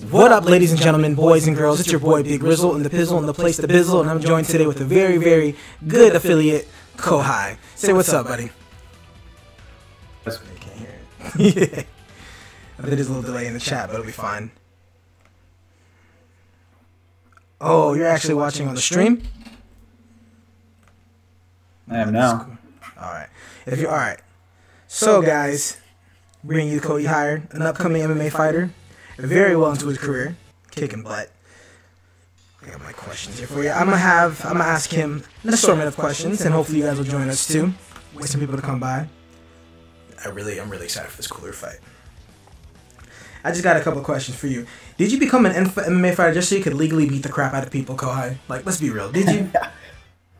What up, ladies and gentlemen, boys and girls? It's your boy Big Rizzle and the Pizzle and the Place to Bizzle, and I'm joined today with a very, very good affiliate, COHI. Say what's up, buddy. You can't hear it. Yeah. I think there's a little delay in the chat, but it'll be fine. Oh, you're actually watching on the stream? I am now. Cool. Alright. If you're alright. So guys, bring you COHI hired, an upcoming MMA fighter, very well into his career, kicking butt. I got my questions here for you. I'm gonna ask him an assortment of questions, and hopefully you guys will join us too. Wait some people to come by. I'm really excited for this cooler fight. I just got a couple of questions for you. Did you become an MMA fighter just so you could legally beat the crap out of people, COHI? Like, let's be real. Did you?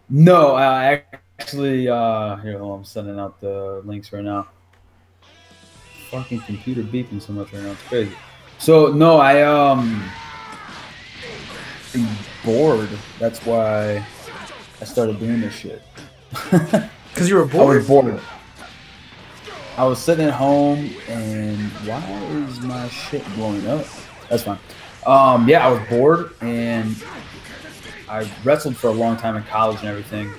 No, actually, here, hold on, I'm sending out the links right now. Fucking computer beeping so much right now, it's crazy. So, no, I'm bored. That's why I started doing this shit. Because you were bored? I was bored. I was sitting at home, and why is my shit blowing up? That's fine. Yeah, I was bored, and I wrestled for a long time in college and everything.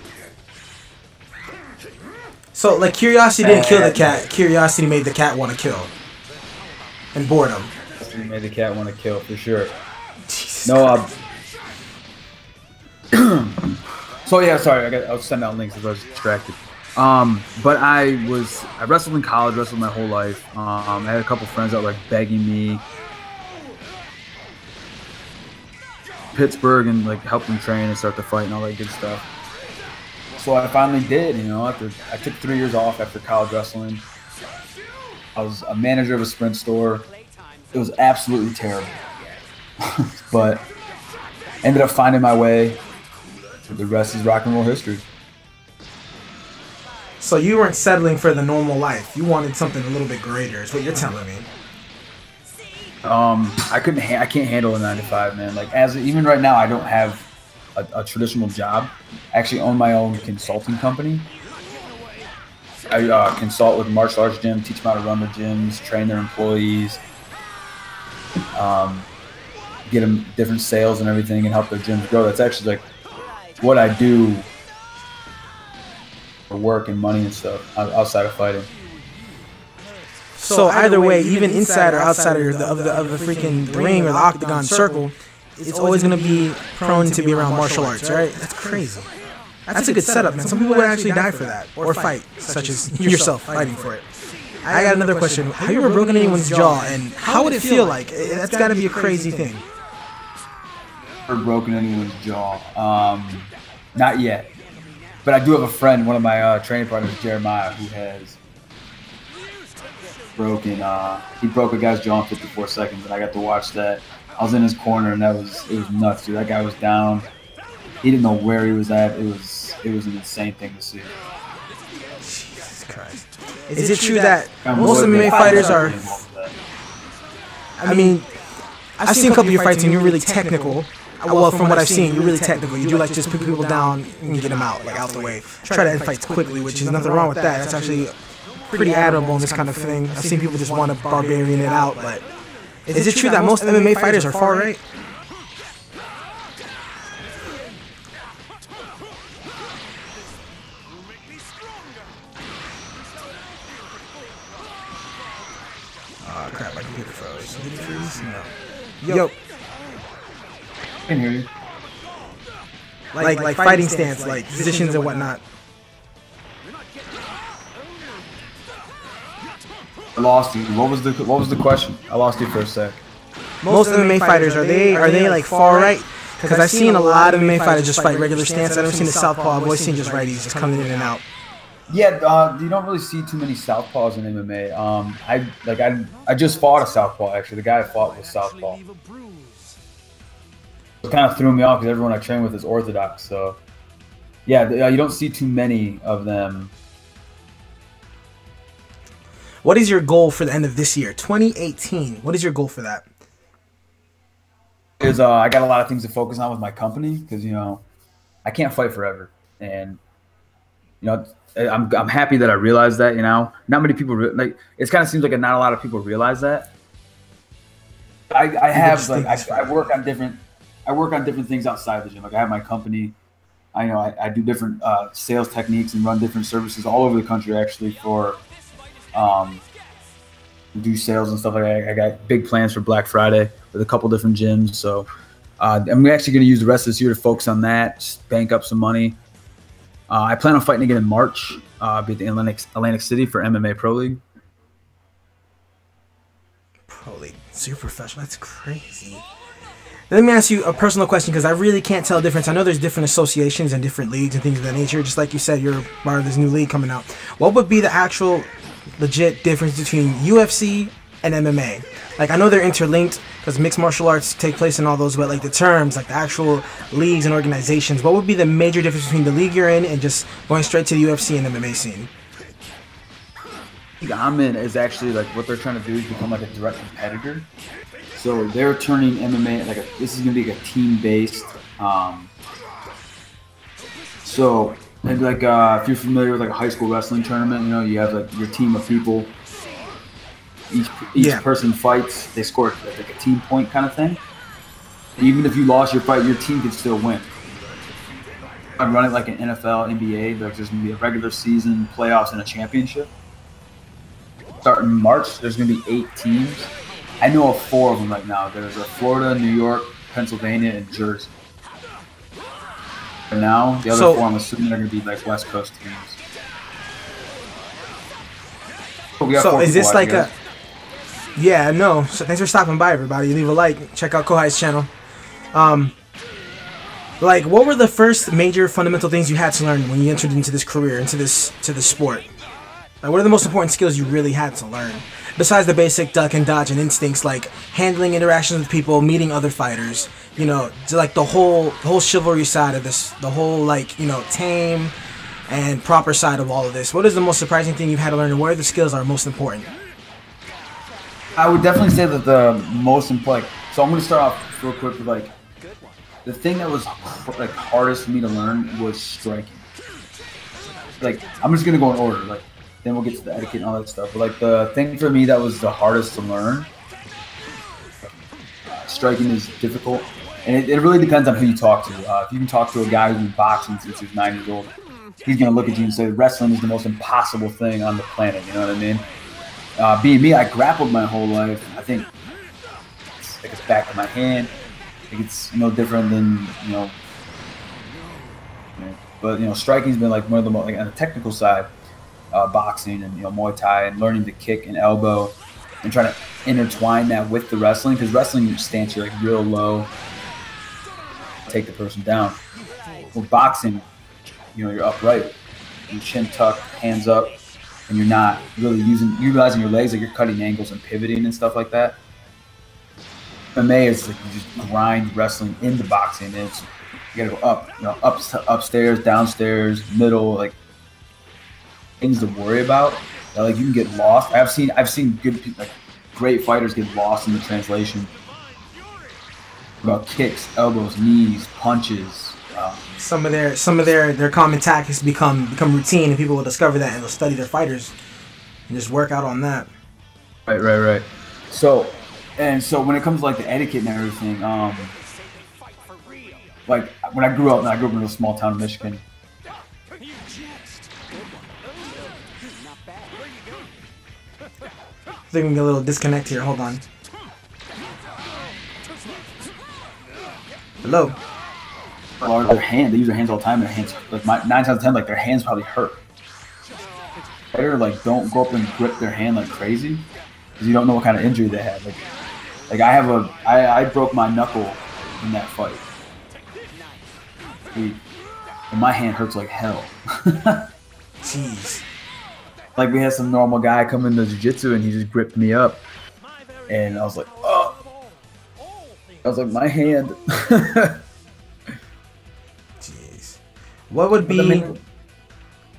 So, like, curiosity didn't kill the cat. Curiosity made the cat want to kill. And boredom. Curiosity made the cat want to kill, for sure. Jesus no, so, yeah, sorry. I was sending out links because I was distracted. But I wrestled in college, wrestled my whole life. I had a couple friends that were like begging me Pittsburgh and like help them train and start the fight and all that good stuff. So I finally did, you know, after I took 3 years off after college wrestling. I was a manager of a sprint store. It was absolutely terrible. But ended up finding my way. The rest is rock and roll history. So you weren't settling for the normal life. You wanted something a little bit greater, is what you're telling me. I can't handle a 9 to 5, man. Like even right now, I don't have a traditional job. I actually own my own consulting company. I consult with martial arts gyms, teach them how to run their gyms, train their employees, get them different sales and everything, and help their gyms grow. That's actually like what I do for work and money and stuff outside of fighting. So either way, even inside or outside of the freaking ring or the octagon circle, it's always going to be prone to be around martial arts, right? That's crazy. That's a good setup, man. Some people would actually die for that, or fight, such as yourself fighting for it. I got another question. Have you ever broken anyone's jaw, and how would it feel like? That's got to be a crazy thing. Never broken anyone's jaw. Not yet. But I do have a friend, one of my training partners, Jeremiah, who has broken. He broke a guy's jaw in 54 seconds, and I got to watch that. I was in his corner, and it was nuts, dude. That guy was down. He didn't know where he was at. It was an insane thing to see. Jesus Christ! Is it true that most MMA fighters are? I mean, I've seen a couple of your fights, and you're really technical. Well, from what I've seen, you're really technical. You do like just put people down and get them out, like out the way. Try to end fights quickly, which is nothing wrong with that. That's actually pretty admirable in this kind of thing. I've seen people just want to barbarian it out, but is it true that most MMA fighters are far right? Oh crap, my computer froze. Did it freeze? No. Yo. I can hear you. Like fighting stance, like positions and whatnot. I lost you. What was the question? I lost you for a sec. Most MMA fighters, are they like far right? Because I've seen a lot of MMA fighters just fight regular stance. I've never seen the southpaw. I've always seen just righties just coming in and out. Yeah, you don't really see too many southpaws in MMA. I just fought a southpaw actually. The guy I fought was southpaw. It kind of threw me off because everyone I train with is orthodox. So, yeah, you don't see too many of them. What is your goal for the end of this year, 2018? What is your goal for that? I got a lot of things to focus on with my company because I can't fight forever, and I'm happy that I realized that. Not many people it kind of seems like not a lot of people realize that. I You could have just like think this I far. work on different things outside the gym. Like I have my company. I do different sales techniques and run different services all over the country actually for um, do sales and stuff like that. I got big plans for Black Friday with a couple different gyms. So I'm actually going to use the rest of this year to focus on that, just bank up some money. I plan on fighting again in March. Be at the Atlantic City for MMA Pro League. Pro League. So you're professional. That's crazy. Let me ask you a personal question because I really can't tell the difference. I know there's different associations and different leagues and things of that nature. Just like you said, you're part of this new league coming out. What would be the actual legit difference between UFC and MMA? Like, I know they're interlinked because mixed martial arts take place in all those, but like the terms, like the actual leagues and organizations, what would be the major difference between the league you're in and just going straight to the UFC and MMA scene? I'm in is actually like what they're trying to do is become like a direct competitor. So they're turning MMA like this is going to be like a team-based. So and like if you're familiar with like a high school wrestling tournament, you have like your team of people. Each person fights. They score like a team point kind of thing. Even if you lost your fight, your team can still win. I'm running like an NFL, NBA. There's going to be a regular season, playoffs, and a championship. Starting in March, there's going to be 8 teams. I know of 4 of them right now. There's Florida, New York, Pennsylvania, and Jersey. And now, the other 4, I'm assuming they're going to be like West Coast teams. So is this like a... Yeah, no. So thanks for stopping by, everybody. Leave a like. Check out COHI's channel. Like, what were the first major fundamental things you had to learn when you entered into this career, into this sport? Like, what are the most important skills you really had to learn? Besides the basic duck and dodge and instincts, like handling interactions with people, meeting other fighters, like the whole chivalry side of this, the whole tame and proper side of all of this. What is the most surprising thing you've had to learn, and what are the skills that are most important? I would definitely say that the most important. So I'm going to start off real quick with like the thing that was like hardest for me to learn was striking. Like I'm just going to go in order. Like then we'll get to the etiquette and all that stuff. But like the thing for me that was the hardest to learn, striking is difficult, and it really depends on who you talk to. If you can talk to a guy who's been boxing since he was 9 years old, he's going to look at you and say wrestling is the most impossible thing on the planet. You know what I mean? Being me, I grappled my whole life. I think it's like it's back of my hand. I think it's no different than but striking's been like one of the most like on the technical side, boxing and Muay Thai and learning to kick and elbow and trying to intertwine that with the wrestling because wrestling stance you're like real low, take the person down. Well, boxing, you're upright, your chin tucked, hands up. And you're not really utilizing your legs, like you're cutting angles and pivoting and stuff like that. MMA is like you just grind wrestling into boxing. And it's you gotta go up, upstairs, downstairs, middle, like things to worry about. That, like you can get lost. I've seen good people, like great fighters get lost in the translation about kicks, elbows, knees, punches. Some of their common tactics become routine, and people will discover that and they'll study their fighters and just work out on that. Right. So when it comes to like the etiquette and everything, like when I grew up in a small town in Michigan. I think we get a little disconnect here. Hold on. Hello. Or their hand, they use their hands all the time. Their hands, like 9 times out of 10, like their hands probably hurt. Better like don't go up and grip their hand like crazy, because you don't know what kind of injury they had. Like I broke my knuckle in that fight, and my hand hurts like hell. Jeez. Like we had some normal guy come into jiu-jitsu and he just gripped me up, and I was like, oh, I was like my hand. What would be?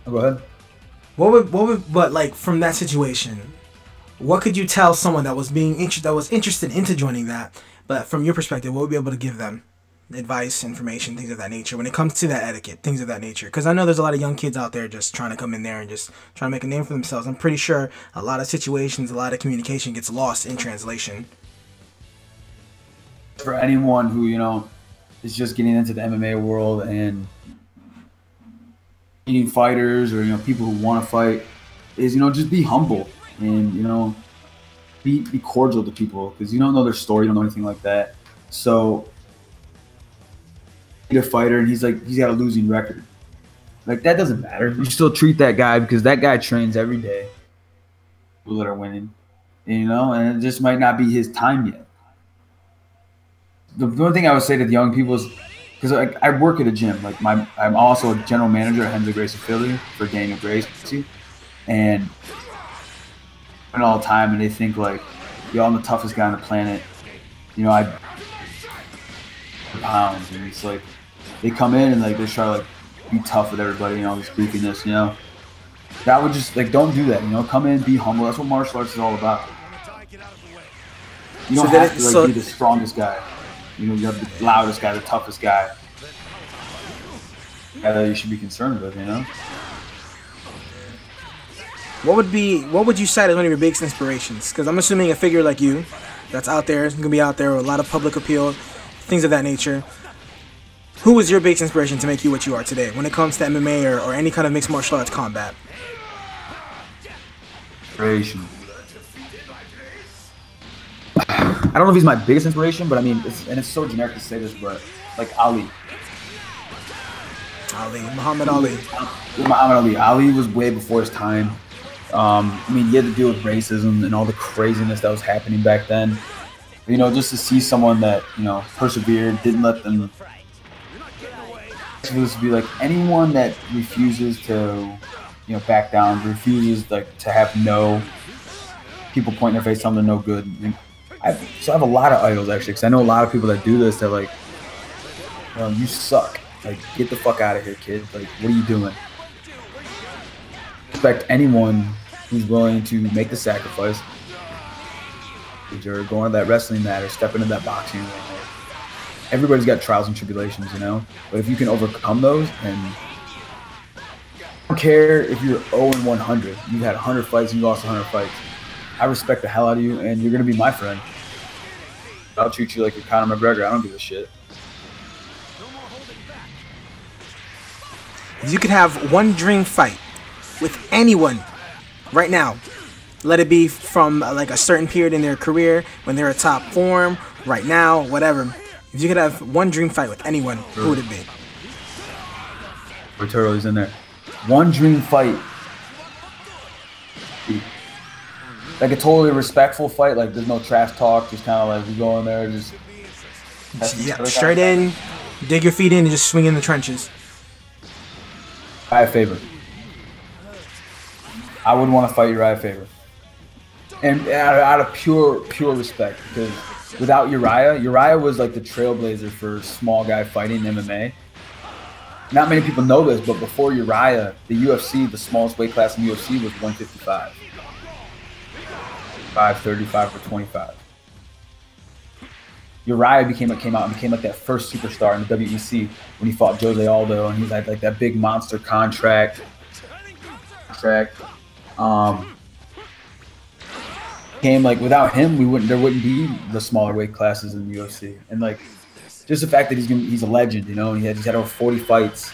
Go ahead. But like from that situation, what could you tell someone that was interested into joining that? But from your perspective, what would you be able to give them? Advice, information, things of that nature when it comes to that etiquette, things of that nature. Because I know there's a lot of young kids out there just trying to come in there and just trying to make a name for themselves. I'm pretty sure a lot of situations, a lot of communication gets lost in translation. for anyone who, you know, is just getting into the MMA world and meeting fighters or, you know, people who want to fight is, you know, just be humble and, you know, be cordial to people because you don't know their story, you don't know anything like that. So, a fighter and he's got a losing record. Like, that doesn't matter. You still treat that guy because that guy trains every day. People that are winning, you know, and it just might not be his time yet. The one thing I would say to the young people is, because I work at a gym, like I'm also a general manager at Henry Gracie Philly for Daniel Gracie, and all the time, and they think like, yo, I'm the toughest guy on the planet, you know, I pounds, and it's like they come in and like they try to like be tough with everybody, you know, this goofiness, you know. That would just like, don't do that, you know. Come in, be humble. That's what martial arts is all about. You don't have to like be the strongest guy. You know, you're the loudest guy, the toughest guy. That you should be concerned with, you know. What would you cite as one of your biggest inspirations? Because I'm assuming a figure like you, that's out there, is gonna be out there with a lot of public appeal, things of that nature. Who was your biggest inspiration to make you what you are today when it comes to MMA or any kind of mixed martial arts combat? Inspiration. I don't know if he's my biggest inspiration, but I mean, it's so generic to say this, but like Ali. Muhammad Ali. Muhammad Ali. Ali was way before his time. I mean, he had to deal with racism and all the craziness that was happening back then. You know, just to see someone that, you know, persevered, didn't let them. This would be like anyone that refuses to, you know, back down, refuses like to have no people point their face, tell them they're no good. So I have a lot of idols actually, because I know a lot of people that do this that like, you suck. Like, get the fuck out of here, kid. Like, what are you doing? Respect anyone who's willing to make the sacrifice, or go on that wrestling mat, or step into that boxing ring. Everybody's got trials and tribulations, you know. But if you can overcome those, and I don't care if you're 0-100, you've had 100 fights and you lost 100 fights. I respect the hell out of you, and you're gonna be my friend. I'll treat you like you're Conor McGregor. I don't give a shit. If you could have one dream fight with anyone right now, let it be from like a certain period in their career, when they're at top form, right now, whatever. If you could have one dream fight with anyone, who would it be? Turtle's in there. One dream fight. Like a totally respectful fight, like there's no trash talk, just kind of like we go in there, just straight in, dig your feet in, and just swing in the trenches. Uriah Faber. I would want to fight Uriah Faber, and out of pure respect, because without Uriah was like the trailblazer for small guy fighting MMA. Not many people know this, but before Uriah, the UFC, the smallest weight class in UFC was 155. 535 or 25. Uriah came out and became like that first superstar in the WEC when he fought Jose Aldo, and he's like that big monster contract. Came like without him, there wouldn't be the smaller weight classes in the UFC, and like just the fact that he's a legend, you know, he's had over 40 fights,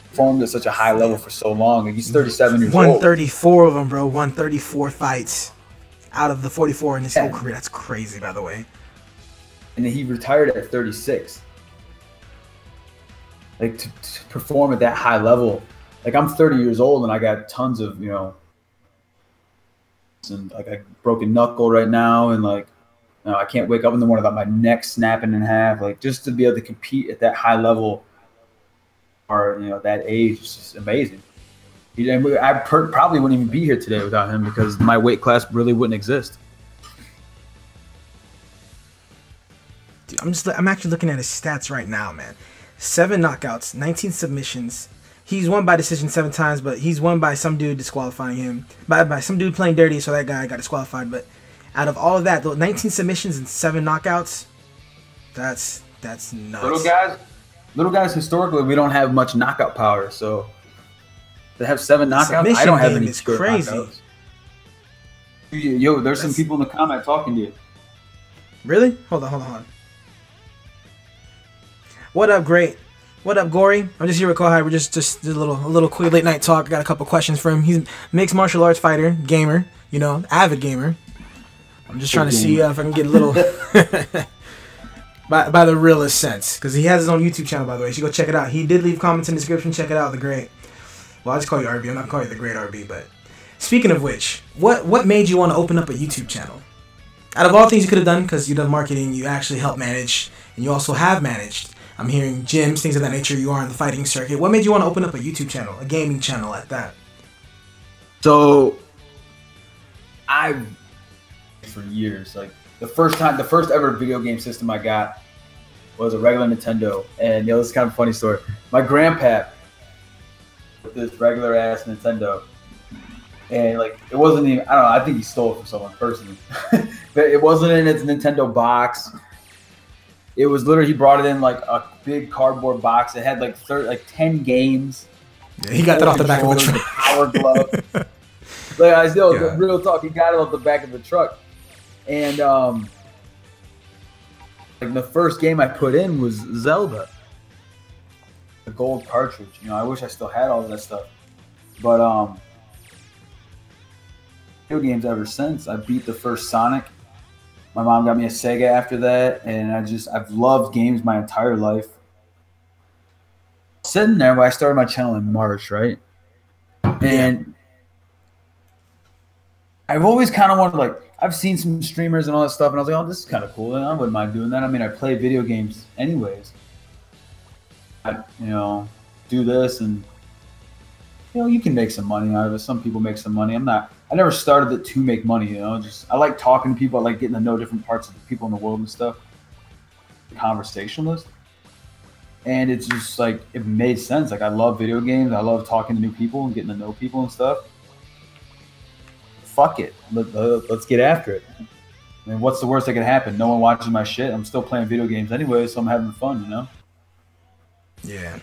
performed at such a high level for so long. Like, he's 37 years old. 134 of them, bro. 134 fights out of the 44 in his whole career. That's crazy, by the way. And then he retired at 36. Like, to perform at that high level. Like, I'm 30 years old and I got tons of, you know, and like a broken knuckle right now, and like, you know, I can't wake up in the morning without my neck snapping in half. Like, just to be able to compete at that high level, or, you know, that age, is just amazing. I probably wouldn't even be here today without him, because my weight class really wouldn't exist. Dude, I'm actually looking at his stats right now, man. 7 knockouts, 19 submissions. He's won by decision 7 times, but he's won by some dude disqualifying him. By some dude playing dirty, so that guy got disqualified. But out of all of that, 19 submissions and 7 knockouts, that's nuts. Little guys, historically, we don't have much knockout power, so to have 7 knockouts, I don't have any. It's crazy. Knockouts. Yo, there's some people in the comment talking to you. Really? Hold on. What up, great? What up, Gory? I'm just here with COHI. We're just did a little quick late night talk. Got a couple questions for him. He's a mixed martial arts fighter, gamer, you know, avid gamer. I'm just trying to see if I can get a little by the realest sense, because he has his own YouTube channel, by the way. You should go check it out. He did leave comments in the description. Check it out, the great. Well, I just call you RB. I'm not calling you the great RB, but speaking of which, what made you want to open up a YouTube channel? Out of all things you could have done, because you done marketing, you actually help manage, and you also have managed. I'm hearing gyms, things of that nature. You are in the fighting circuit. What made you want to open up a YouTube channel, a gaming channel at that? So, for years, like the first ever video game system I got was a regular Nintendo, and this is kind of a funny story. My grandpa with this regular ass Nintendo, and like it wasn't even, I don't know, I think he stole it from someone personally, but it wasn't in its Nintendo box. It was literally, he brought it in like a big cardboard box. It had like 10 games. Yeah, he got that off the back of a truck. Power glove. Like I still, real talk, he got it off the back of the truck. And like the first game I put in was Zelda, the gold cartridge. I wish I still had all of that stuff. But video games ever since. I beat the first Sonic. My mom got me a Sega after that, and I've loved games my entire life. Sitting there when I started my channel in March, right? And I've always kind of wanted, like, I've seen some streamers and all that stuff, and I was like, oh, this is kind of cool, and I wouldn't mind doing that. I mean, I play video games anyways. I, do this, and, you can make some money out of it. Some people make some money. I never started it to make money, I like talking to people. I like getting to know different parts of the people in the world and stuff. Conversationalist. And it's just like, it made sense. Like, I love video games. I love talking to new people and getting to know people and stuff. Fuck it. Let's get after it. I mean, what's the worst that can happen? No one watching my shit. I'm still playing video games anyway, so I'm having fun, Yeah.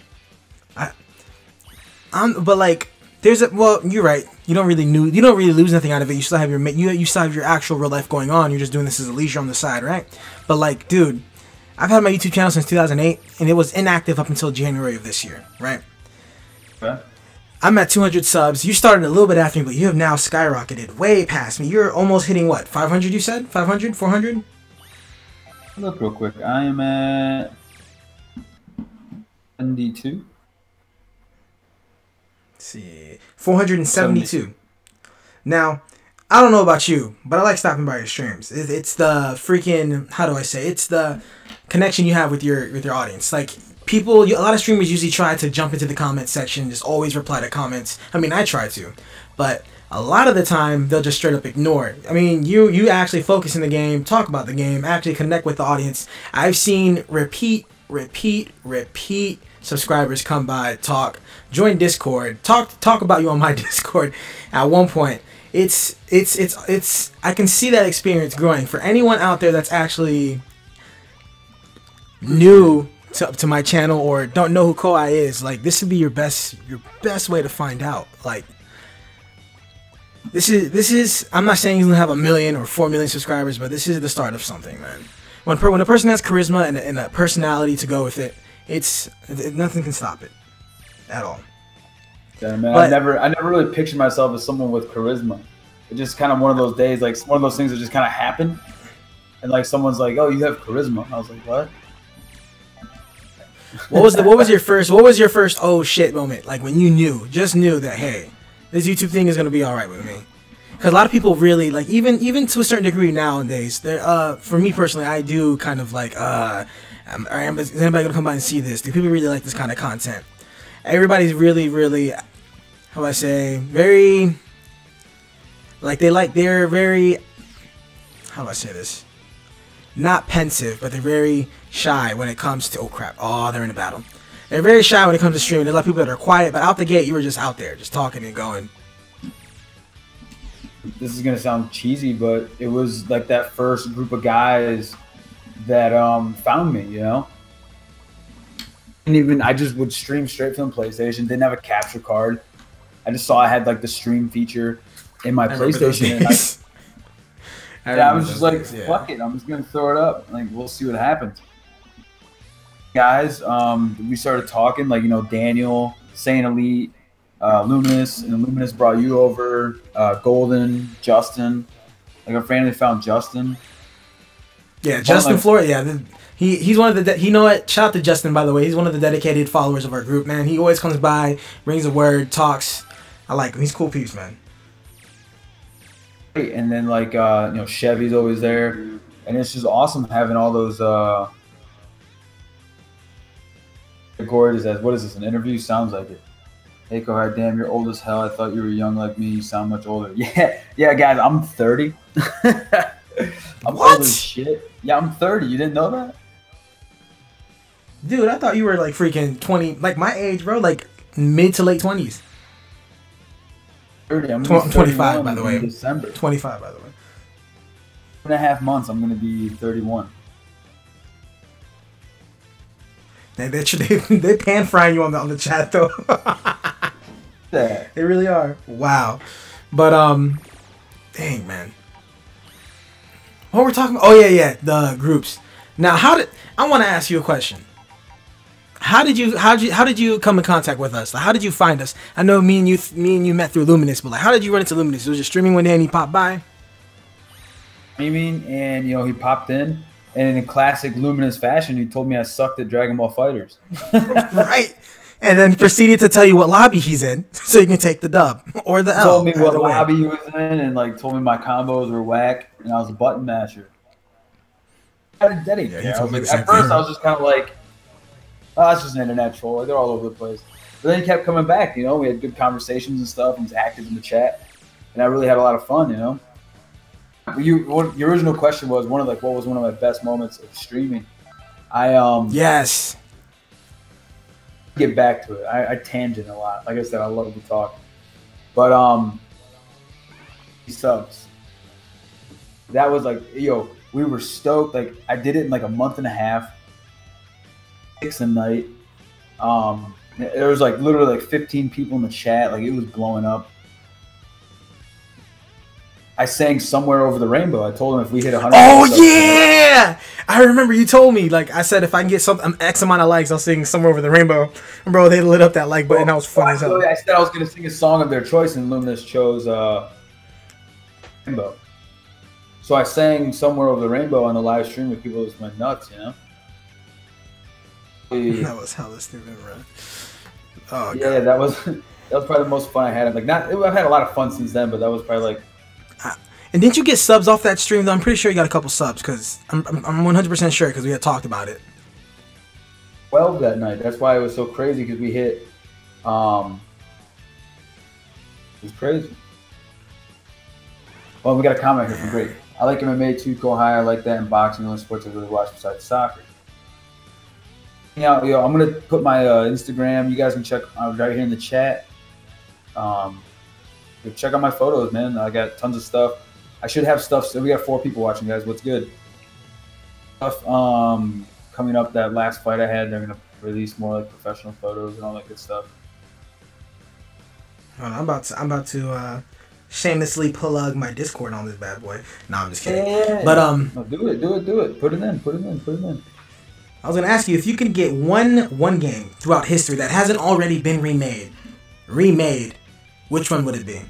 But like, well, you're right. You don't really lose nothing out of it. You still have you still have your actual real life going on. You're just doing this as a leisure on the side, right? But like, dude, I've had my YouTube channel since 2008, and it was inactive up until January of this year, right? Okay. I'm at 200 subs. You started a little bit after me, but you have now skyrocketed way past me. You're almost hitting what? 500? You said 500, 400? Look real quick. I am at 72. Let's see, 472. Now, I don't know about you, but I like stopping by your streams. It's the freaking, how do I say? It's the connection you have with your audience. Like, a lot of streamers usually try to jump into the comment section, just always reply to comments. I mean, I try to, but a lot of the time they'll just straight up ignore it. I mean, you actually focus in the game, talk about the game, actually connect with the audience. I've seen repeat subscribers come by, talk, join Discord, talk about you on my Discord. At one point, it's I can see that experience growing for anyone out there that's actually new to my channel or don't know who COHI is. Like, this would be your best way to find out. Like, this is I'm not saying you're gonna have 1 million or 4 million subscribers, but this is the start of something, man. When a person has charisma and a personality to go with it, nothing can stop it at all. Yeah, man. I never really pictured myself as someone with charisma. It's just kind of one of those days, like one of those things that just kind of happen, and like someone's like, "Oh, you have charisma." I was like, "What?" What was your first oh shit moment? Like, when you knew that, hey, this YouTube thing is gonna be all right with me. Because a lot of people really, like, even to a certain degree nowadays, for me personally, I do kind of like, is anybody gonna come by and see this? Do people really like this kind of content? Everybody's really, how do I say, very, like, they're very, how do I say this? Not pensive, but they're very shy when it comes to, oh crap, oh, they're in a battle. They're very shy when it comes to streaming. There's a lot of people that are quiet, but out the gate, you were just out there, just talking and going. This is gonna sound cheesy, but it was like that first group of guys that found me, And even I just would stream straight from the PlayStation. Didn't have a capture card. I just saw I had like the stream feature in my PlayStation. And I was just like, fuck it, I'm just gonna throw it up. Like, we'll see what happens. Guys, we started talking, like, you know, Daniel, Saint Elite, Luminous, and Luminous brought you over, Golden, Justin. Like, our family found Justin. Yeah, Justin Flores. Yeah, he's one of the. You know what? Shout out to Justin, by the way. He's one of the dedicated followers of our group, man. He always comes by, brings a word, talks. I like him. He's cool peeps, man. And then, like, you know, Chevy's always there, and it's just awesome having all those. Gord is as, what is this, an interview? Sounds like it. Hey, COHI, damn, you're old as hell. I thought you were young like me. You sound much older. Yeah, guys, I'm 30. I'm old as shit. Yeah, I'm 30. You didn't know that? Dude, I thought you were like freaking 20, like my age, bro, like mid to late 20s. 30. I'm 25, by the way. December. 25, by the way. 2.5 months, I'm going to be 31. They pan frying you on the chat though. Yeah. They really are. Wow. But dang, man. What we're talking about? Oh yeah, the groups. Now, I want to ask you a question. How did you come in contact with us? Like, how did you find us? I know me and you met through Luminous, but like, how did you run into Luminous? It was just streaming one day and he popped by. I mean, and you know, he popped in. And in classic Luminous fashion, he told me I sucked at Dragon Ball Fighters. Right. And then proceeded to tell you what lobby he's in so you can take the dub or the L. Told me what lobby he was in and like told me my combos were whack and I was a button masher. At first, I was just kind of like, oh, it's just an internet troll. They're all over the place. But then he kept coming back, you know. We had good conversations and stuff. He was active in the chat. And I really had a lot of fun, you know. Your original question was what was one of my best moments of streaming? Yes. Get back to it. I tangent a lot. Like I said, I love to talk. But subs. That was like, yo, we were stoked. Like I did it in like a month and a half. 6 a night. There was like literally like 15 people in the chat. Like it was blowing up. I sang Somewhere Over the Rainbow. I told him if we hit 100. Oh yeah, I remember you told me. Like I said, if I can get some X amount of likes, I'll sing Somewhere Over the Rainbow. And bro, they lit up that like button. That was fun as hell. I said I was gonna sing a song of their choice, and Luminous chose Rainbow. So I sang Somewhere Over the Rainbow on the live stream, and people just went nuts, you know. That was hella stupid, bro. Oh yeah, God. That was probably the most fun I had. I've had a lot of fun since then, but that was probably like. And didn't you get subs off that stream though? I'm pretty sure you got a couple subs because I'm 100% sure because we had talked about it. 12 that night. That's why it was so crazy because we hit. It was crazy. Well, we got a comment here from Great. I like MMA too, COHI. I like that in boxing. The only sports I really watch besides soccer. Yeah, yo, I'm gonna put my Instagram. You guys can check right here in the chat. Check out my photos, man. I got tons of stuff. I should have stuff. So we got 4 people watching, guys. What's good? Stuff coming up. That last fight I had, they're gonna release more like professional photos and all that good stuff. I'm about to shamelessly plug my Discord on this bad boy. No, I'm just kidding. Yeah. But no, do it. Put it in. I was gonna ask you if you could get one game throughout history that hasn't already been remade. Which one would it be?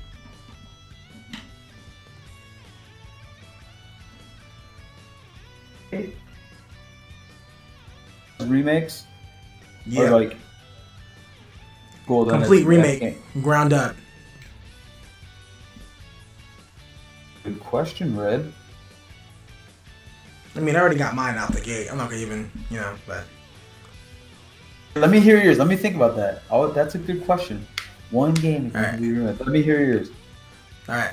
Remakes? Yeah. Or like complete remake, ground up. Good question, Red. I mean, I already got mine out the gate. I'm not gonna even, but. Let me hear yours. Let me think about that. Oh, that's a good question. One game. All right. Let me hear yours. All right.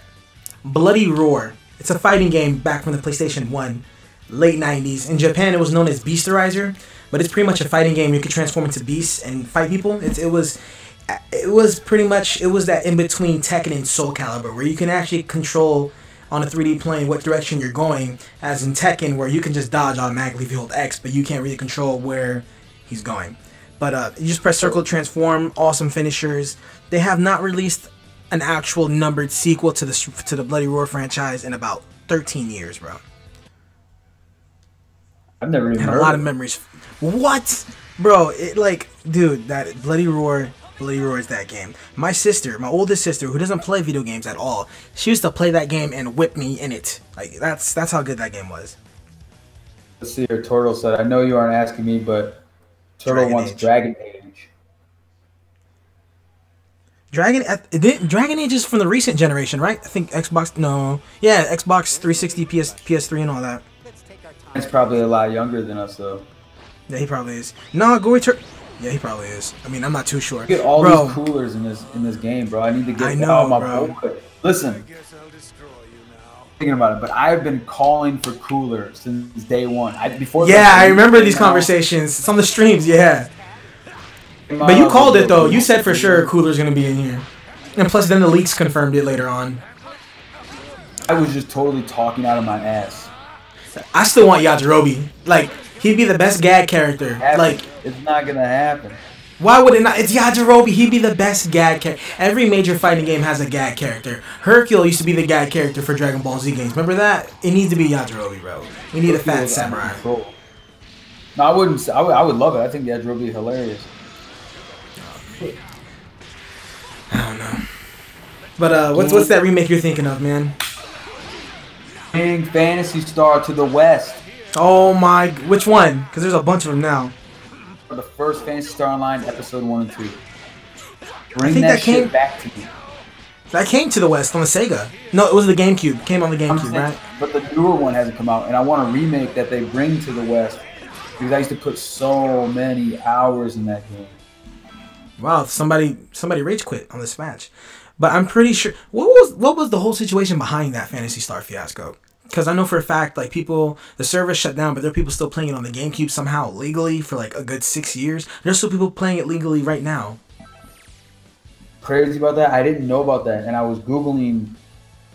Bloody Roar. It's a fighting game back from the PlayStation 1, late 90s. In Japan, it was known as Beasterizer, but it's pretty much a fighting game. You could transform into beasts and fight people. It was that in between Tekken and Soul Calibur, where you can actually control on a 3D plane what direction you're going, as in Tekken, where you can just dodge automatically if you hold X, but you can't really control where he's going. But you just press circle to transform. Awesome finishers. They have not released an actual numbered sequel to the Bloody Roar franchise in about 13 years, bro. I've never even And heard a lot of of memories. What? Bro, it like, dude, that Bloody Roar is that game. My sister, my oldest sister, who doesn't play video games at all, she used to play that game and whip me in it. Like, that's how good that game was. Let's see here. Turtle said, I know you aren't asking me, but Turtle wants Dragon Age. Dragon Age is from the recent generation, right? I think Xbox, no. Yeah, Xbox 360, PS3 and all that. He's probably a lot younger than us, though. Yeah, he probably is. No, go return. Yeah, he probably is. I mean, I'm not too sure. Get all these coolers in this game, bro. I need to get. I know, my bro. boy. Listen, thinking about it, but I've been calling for cooler since day one. I remember these conversations. It's on the streams, yeah. But you called it though. You said for sure cooler's gonna be in here, and plus then the leaks confirmed it later on. I was just totally talking out of my ass. I still want Yajirobe. Like, he'd be the best gag character. Like, it's not gonna happen. Why would it not? It's Yajirobe. He'd be the best gag character. Every major fighting game has a gag character. Hercule used to be the gag character for Dragon Ball Z games. Remember that? It needs to be Yajirobe, bro. We need a fat samurai. No, I wouldn't. I would love it. I think Yajirobe is hilarious. I don't know. But what's that remake you're thinking of, man? Bring Phantasy Star to the West. Oh my! Which one? Because there's a bunch of them now. For the first Phantasy Star Online, episode 1 and 2. Bring that shit back to me. That came to the West on the Sega. No, it was the GameCube. It came on the GameCube, right? But the newer one hasn't come out, and I want a remake that they bring to the West because I used to put so many hours in that game. Wow, somebody rage quit on this match. But I'm pretty sure what was the whole situation behind that Phantasy Star fiasco? Because I know for a fact, like, the server shut down, but there are people still playing it on the GameCube somehow legally for like a good 6 years. There's still people playing it legally right now. Crazy about that? I didn't know about that, and I was Googling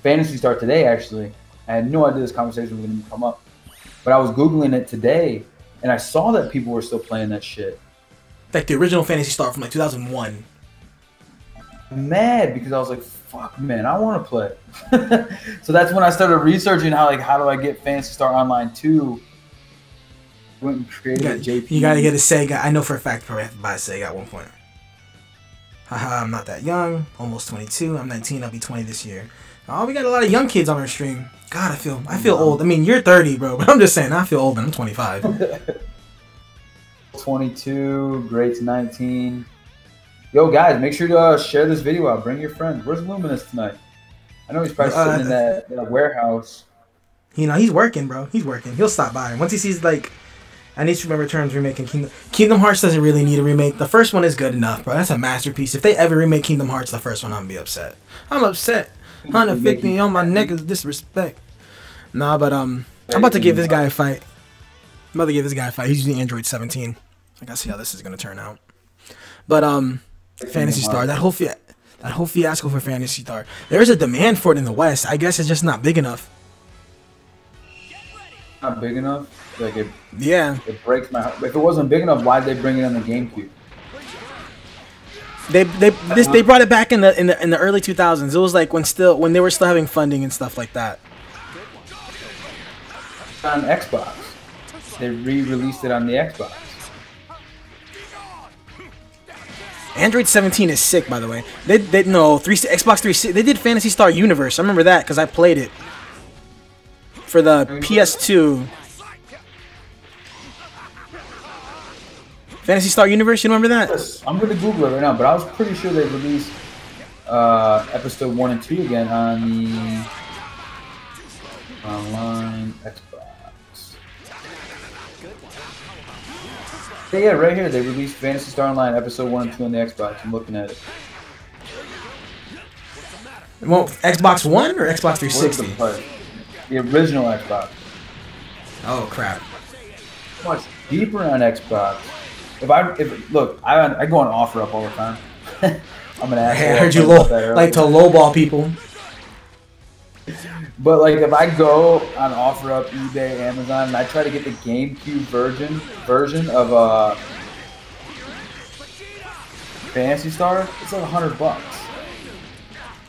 Phantasy Star today, actually. I had no idea this conversation was going to come up. But I was Googling it today, and I saw that people were still playing that shit. Like the original Phantasy Star from like 2001. I'm mad because I was like, fuck, man, I want to play. So that's when I started researching how do I get Phantasy Star Online 2. Went and created a JP. You gotta get a Sega. I know for a fact probably have to buy a Sega at one point. Haha, I'm not that young. Almost 22. I'm 19. I'll be 20 this year. Oh, we got a lot of young kids on our stream. God, I feel old. I mean, you're 30, bro, but I'm just saying, I feel old and I'm 25. 22, Great's 19. Yo, guys, make sure to share this video out. Bring your friends. Where's Luminous tonight? I know he's probably sitting in that warehouse. You know, he's working, bro. He's working. He'll stop by. Once he sees, like, I need to remember Returns remaking Kingdom Hearts doesn't really need a remake. The first one is good enough, bro. That's a masterpiece. If they ever remake Kingdom Hearts, the first one, I'm going to be upset. I'm upset. 150 on my neck is disrespect. Nah, but I'm about to give this guy a fight. He's using Android 17. I gotta see how this is gonna turn out. But Phantasy Star, that whole fiasco for Phantasy Star. There's a demand for it in the West. I guess it's just not big enough. Not big enough? Like it breaks my heart. If it wasn't big enough, why'd they bring it on the GameCube? They brought it back in the early 2000s. It was like when they were still having funding and stuff like that. On Xbox. They re-released it on the Xbox. Android 17 is sick, by the way. Xbox 360. They did Phantasy Star Universe. I remember that because I played it for the PS2. Phantasy Star Universe. You remember that? Yes, I'm gonna Google it right now, but I was pretty sure they released episode 1 and 2 again on the online Xbox. Yeah, right here. They released Phantasy Star Online episode 1 and 2 on the Xbox. I'm looking at it. Well, Xbox One or Xbox 360? The original Xbox. Oh crap! Much deeper on Xbox. Look, I go on OfferUp all the time. I'm gonna ask. I heard you like to lowball people. But like, if I go on OfferUp, eBay, Amazon, and I try to get the GameCube version of Phantasy Star, it's like $100.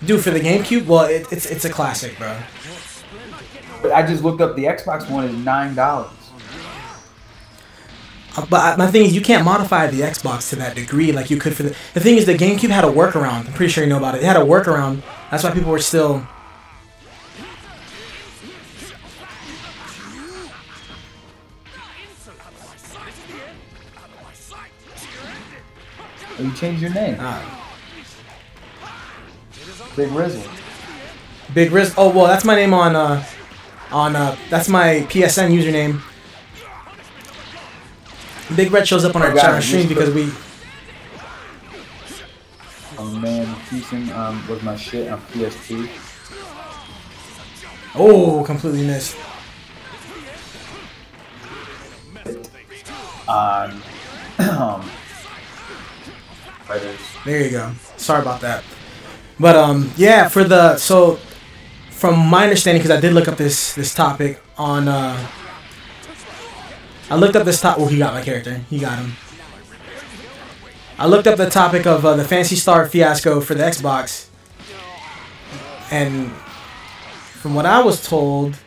Dude, for the GameCube, well, it's a classic, bro. But I just looked up the Xbox One is $9. But my thing is, you can't modify the Xbox to that degree like you could for the thing is, the GameCube had a workaround. I'm pretty sure you know about it. It had a workaround. That's why people were still... Oh, you changed your name. Big Rizzle. Big Riz. Oh well, that's my name on that's my PSN username. Big Red shows up on our stream because we. Oh man, Keaton was my shit on PSP. Oh, completely missed. There you go. Sorry about that. But yeah, for the from my understanding, because I did look up this topic on I looked up this top. Oh, he got my character. He got him. I looked up the topic of the Phantasy Star fiasco for the Xbox, and from what I was told,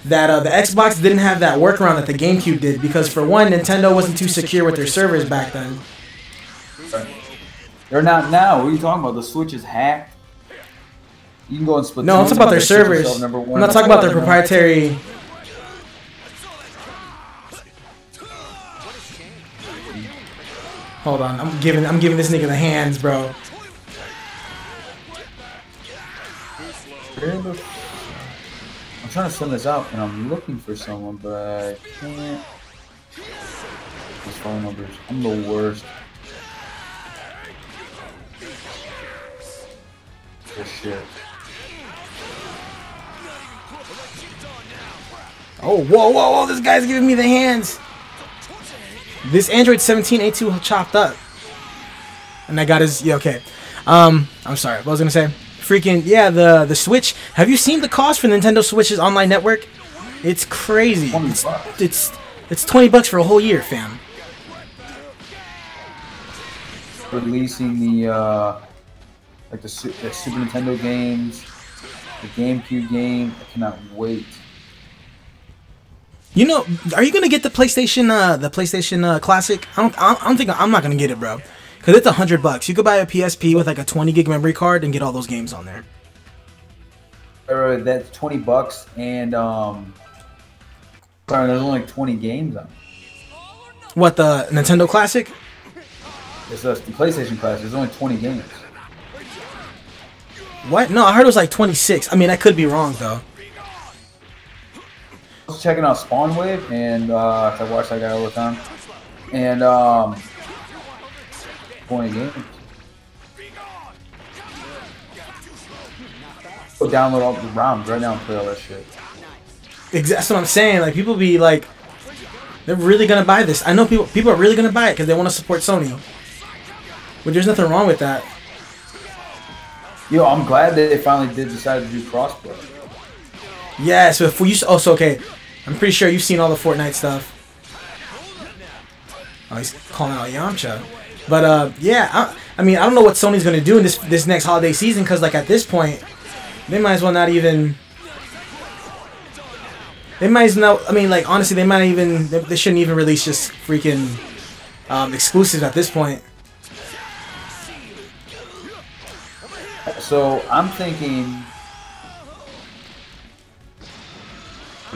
that the Xbox didn't have that workaround that the GameCube did, because for one, Nintendo wasn't too secure with their servers back then. They're not now. What are you talking about? The Switch is hacked. You can go and split. No, I'm talking about their servers. I'm not talking about their proprietary. Hold on, I'm giving this nigga the hands, bro. I'm trying to send this out, and I'm looking for someone, but I can't. These phone numbers. I'm the worst. This shit. Oh, whoa! This guy's giving me the hands. This Android 17 A2 chopped up, and I got his. Yeah, okay. I'm sorry. What was I gonna say? Freaking yeah, the Switch. Have you seen the cost for Nintendo Switch's online network? It's crazy. It's $20 for a whole year, fam. Releasing the like the Super Nintendo games, the GameCube game. I cannot wait. You know, are you gonna get the PlayStation Classic? I don't think I'm not gonna get it, bro. Cause it's $100. You could buy a PSP with like a 20 gig memory card and get all those games on there. That's $20, and sorry, there's only like 20 games on it. What, the Nintendo Classic? It's the PlayStation Classic. There's only 20 games. What? No, I heard it was like 26. I mean, I could be wrong though. I was checking out Spawn Wave, and I watch that guy all the time, and 20 games. Go download all the ROMs right now and play all that shit. That's what I'm saying. Like, people be like, they're really gonna buy this. I know people are really gonna buy it because they want to support Sony. But there's nothing wrong with that. Yo, I'm glad that they finally did decide to do crossplay. Yeah, so if we used to, also okay, I'm pretty sure you've seen all the Fortnite stuff. Oh, he's calling out Yamcha. But yeah, I mean, I don't know what Sony's gonna do in this next holiday season, because like at this point, they might as well not even. They might as well. I mean, like honestly, they might even. They shouldn't even release just freaking exclusives at this point. So I'm thinking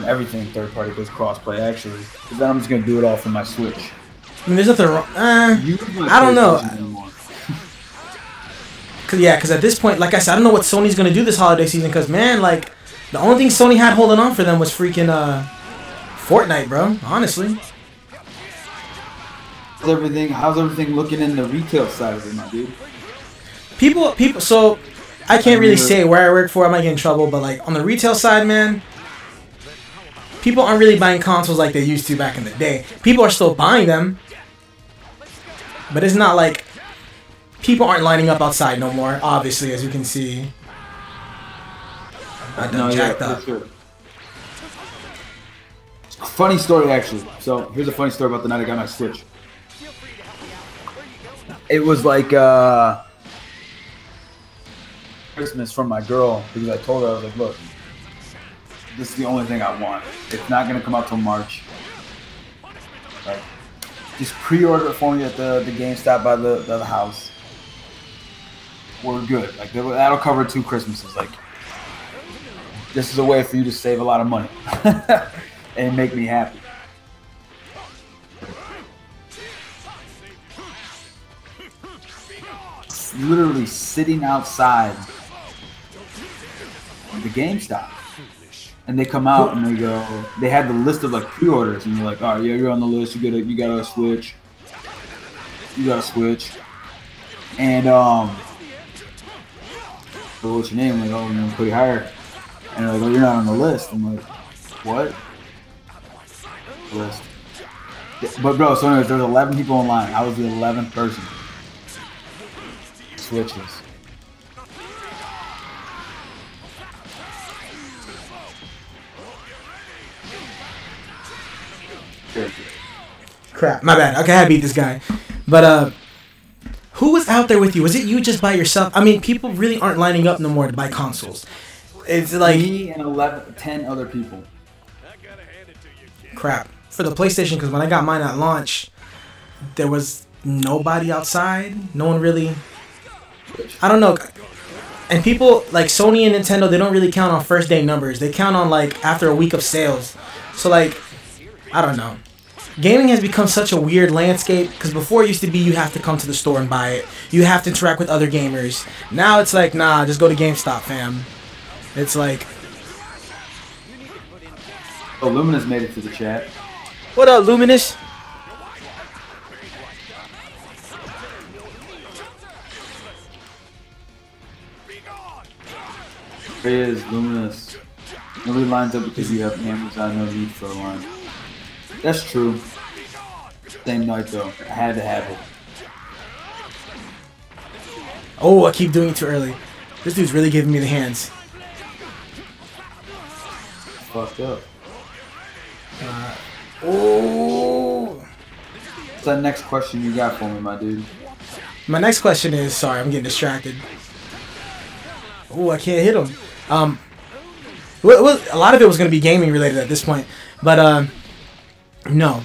everything third party does crossplay actually, because then I'm just gonna do it all from my Switch. I mean, there's nothing wrong. I don't know. Cause at this point, like I said, I don't know what Sony's gonna do this holiday season. Cause man, like the only thing Sony had holding on for them was freaking Fortnite, bro. Honestly. How's everything looking in the retail side of it, my dude? People. So I can't really say where I work for. I might get in trouble, but like on the retail side, man, people aren't really buying consoles like they used to back in the day. People are still buying them, but it's not like people aren't lining up outside no more. Obviously, as you can see, I done jacked up. Sure. Funny story, actually. So here's a funny story about the night I got my Switch. It was like Christmas from my girl, because I told her, I was like, look, This is the only thing I want. It's not gonna come out till March. Like, just pre-order it for me at the GameStop by the house. We're good. Like that'll cover 2 Christmases. Like, this is a way for you to save a lot of money and make me happy. It's literally sitting outside the GameStop, and they come out and they go. They had the list of like pre-orders, and you're like, "All right, yeah, you're on the list. You got a Switch. You got a Switch." And so what's your name? I'm like, oh, I'm pretty higher. And they're like, oh, you're not on the list. I'm like, what? List. But bro, so anyways, there's 11 people online. I was the 11th person. Switches. Crap, my bad. Okay, I beat this guy. But who was out there with you? Was it you just by yourself? I mean, people really aren't lining up no more to buy consoles. It's like me and 10 other people. Crap. For the PlayStation, because when I got mine at launch, there was nobody outside. No one really. I don't know. And people like Sony and Nintendo, they don't really count on first day numbers. They count on like after a week of sales. So like, I don't know. Gaming has become such a weird landscape because before it used to be you have to come to the store and buy it. You have to interact with other gamers. Now it's like, nah, just go to GameStop, fam. It's like... Oh, Luminous made it to the chat. What up, Luminous? There he is, Luminous. Nobody lines up because you have Amazon, no need for a line. That's true. Same night though. I had to have it. Oh, I keep doing it too early. This dude's really giving me the hands. Fucked up. Oh. What's that next question you got for me, my dude? My next question is, sorry, I'm getting distracted. Oh, I can't hit him. A lot of it was going to be gaming related at this point, but no.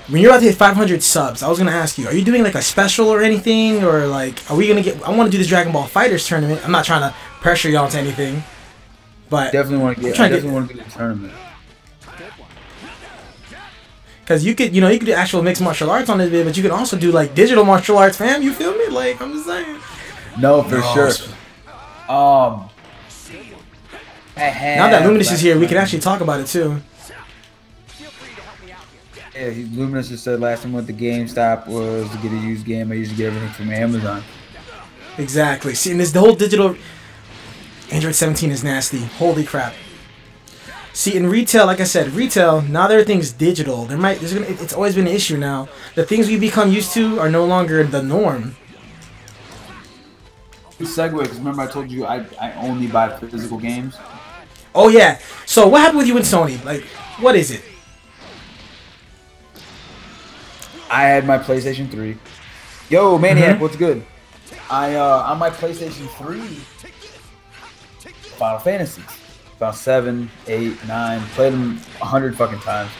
When you're about to hit 500 subs, I was going to ask you, are you doing like a special or anything, or like, are we going to get? I want to do this Dragon Ball Fighters tournament. I'm not trying to pressure y'all into anything, but definitely want to get. I definitely want to get a tournament. Because you could do actual mixed martial arts on this video, but you could also do like digital martial arts, fam. You feel me? Like, I'm just saying. No, for sure. Now that Luminous is here, we can actually talk about it too. Yeah, Luminous just said last time I went to GameStop was to get a used game. I usually get everything from Amazon. Exactly. See, and the whole digital Android 17 is nasty. Holy crap. See, in retail, like I said, retail, now that everything's digital, it's always been an issue now. The things we become used to are no longer the norm. Segue, because remember I told you I only buy physical games? Oh, yeah. So, what happened with you and Sony? Like, what is it? I had my PlayStation 3. Yo, Maniac, what's good? On my PlayStation 3, Final Fantasy. About 7, 8, 9. Played them 100 fucking times.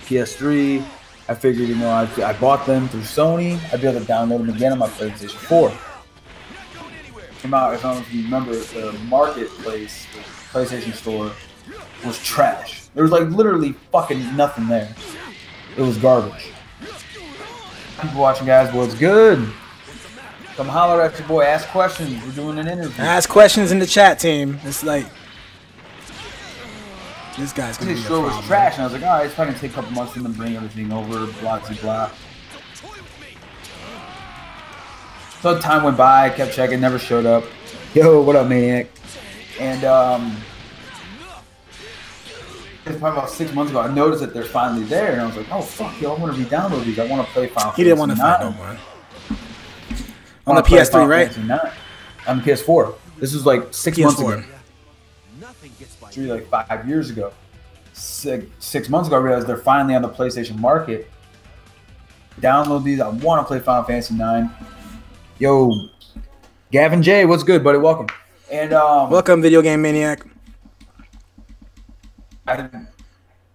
PS3, I figured, I bought them through Sony. I'd be able to download them again on my PlayStation 4. Came out, I don't know if you remember, the marketplace, the PlayStation Store, was trash. There was like literally fucking nothing there. It was garbage. People watching, guys, what's good? Come holler at your boy. Ask questions. We're doing an interview. Ask questions in the chat, team. It's like this guy's gonna be a problem. Was trash, and I was like, all right, it's probably gonna take a couple months for them to bring everything over. Blah blah blah. So time went by. I kept checking. Never showed up. Yo, what up, Maniac? And it's probably about 6 months ago. I noticed that they're finally there, and I was like, oh fuck, yo, I want to re-download these. I want to play Final Fantasy. He didn't want to fight no more. On the PS3, right? On the PS4. This was like 6 months ago. Like 5 years ago. 6 months ago, I realized they're finally on the PlayStation market. Download these. I want to play Final Fantasy 9. Yo, Gavin J, what's good, buddy? Welcome. And welcome, Video Game Maniac. I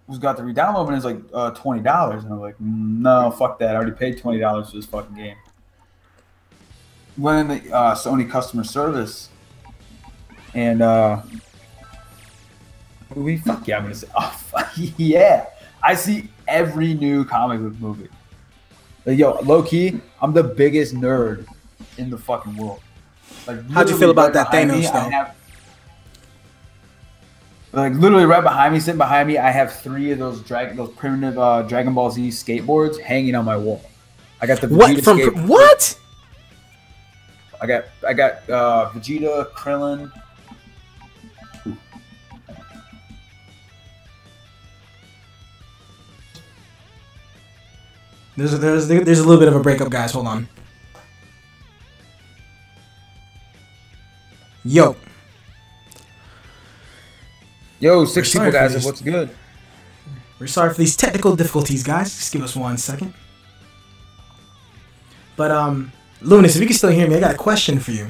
was got to re-download and it's like $20, and I'm like, no, fuck that. I already paid $20 for this fucking game. Went in the Sony customer service, and movie, fuck yeah, I'm gonna say, oh fuck yeah, I see every new comic book movie. Like, yo, low key, I'm the biggest nerd in the fucking world. Like, how'd you feel about that Thanos though? Like, literally right behind me, sitting behind me, I have 3 of those primitive Dragon Ball Z skateboards hanging on my wall. I got the Vegeta what? I got Vegeta, Krillin. There's a little bit of a breakup, guys. Hold on. Yo, 6 people, guys. What's good? We're sorry for these technical difficulties, guys. Just give us 1 second. But Luminous, if you can still hear me, I got a question for you.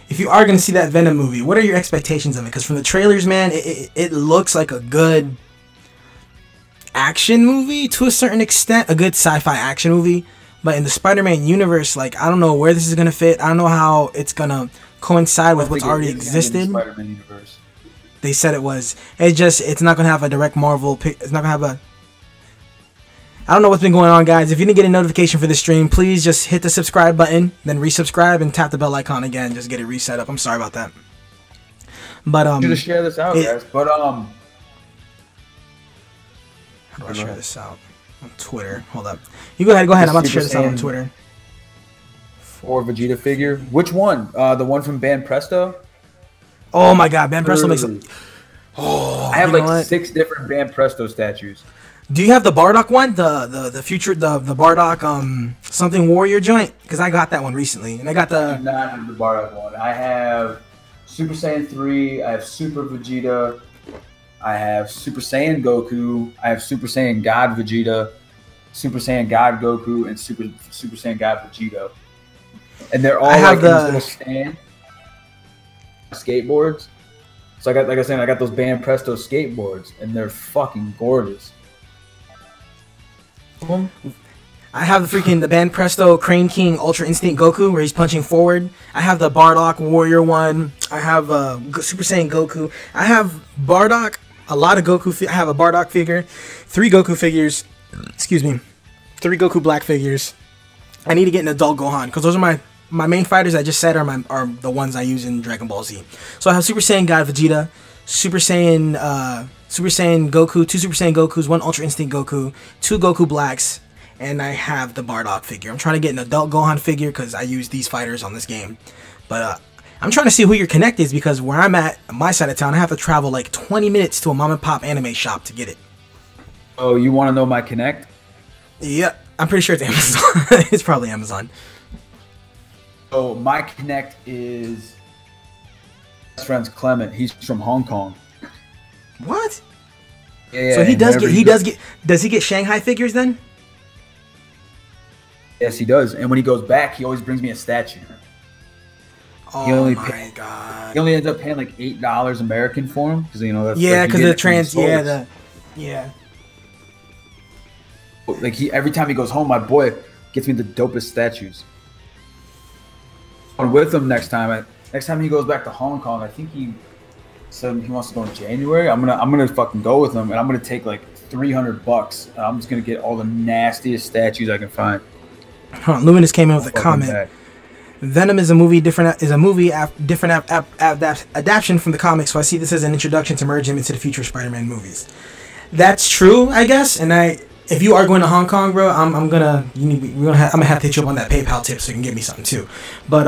If you are going to see that Venom movie, what are your expectations of it? Because from the trailers, man, it looks like a good action movie to a certain extent, a good sci-fi action movie. But in the Spider-Man universe, like, I don't know where this is going to fit. I don't know how it's going to coincide with what's already existed. Spider-Man universe. They said it was. It's not going to have a direct Marvel. It's not going to have a... I don't know what's been going on, guys. If you didn't get a notification for this stream, please just hit the subscribe button, then resubscribe and tap the bell icon again. Just get it reset up. I'm sorry about that. But I'm gonna share this out, guys. But how do I share this out on Twitter? Hold up. You go ahead. I'm about to share this out on Twitter. Or Vegeta figure. Which one? The one from Ban Presto? Oh my God, Ban Presto makes it. Oh, I have like 6 different Ban Presto statues. Do you have the Bardock one? The future the Bardock something warrior joint? Because I got that one recently, and I got the. I do not have the Bardock one. I have Super Saiyan 3. I have Super Vegeta. I have Super Saiyan Goku. I have Super Saiyan God Vegeta, Super Saiyan God Goku, and Super Saiyan God Vegeta. And they're all like in this little stand skateboards. So I got those Ban Presto skateboards, and they're fucking gorgeous. I have the Ban Presto Crane King Ultra Instinct Goku where he's punching forward. I have the Bardock Warrior one. I have Super Saiyan Goku. I have Bardock, a lot of Goku. I have a Bardock figure, 3 Goku figures. Excuse me, 3 Goku Black figures. I need to get an adult Gohan because those are my main fighters. I just said are the ones I use in Dragon Ball Z. So I have Super Saiyan God Vegeta, Super Saiyan Goku, 2 Super Saiyan Gokus, 1 Ultra Instinct Goku, 2 Goku Blacks, and I have the Bardock figure. I'm trying to get an adult Gohan figure because I use these fighters on this game. But I'm trying to see who your Connect is because where I'm at, my side of town, I have to travel like 20 minutes to a mom and pop anime shop to get it. Oh, you want to know my Connect? Yeah, I'm pretty sure it's Amazon. It's probably Amazon. So my Connect is best friend's Clement. He's from Hong Kong. What? Yeah. So does he get Shanghai figures then? Yes, he does. And when he goes back, he always brings me a statue. Oh my God! He only ends up paying like $8 American for him because that's because the trans. Yeah. Like every time he goes home, my boy gets me the dopest statues. I'm with him next time. Next time he goes back to Hong Kong, I think he said he wants to go in January. I'm gonna fucking go with him, and I'm gonna take like $300. And I'm just gonna get all the nastiest statues I can find. Luminous came in with a comment. Back. Venom is a movie adaptation from the comics, so I see this as an introduction to merge him into the future Spider-Man movies. That's true, I guess. And if you are going to Hong Kong, bro, I'm gonna have to hit you up on that PayPal tip so you can get me something too. But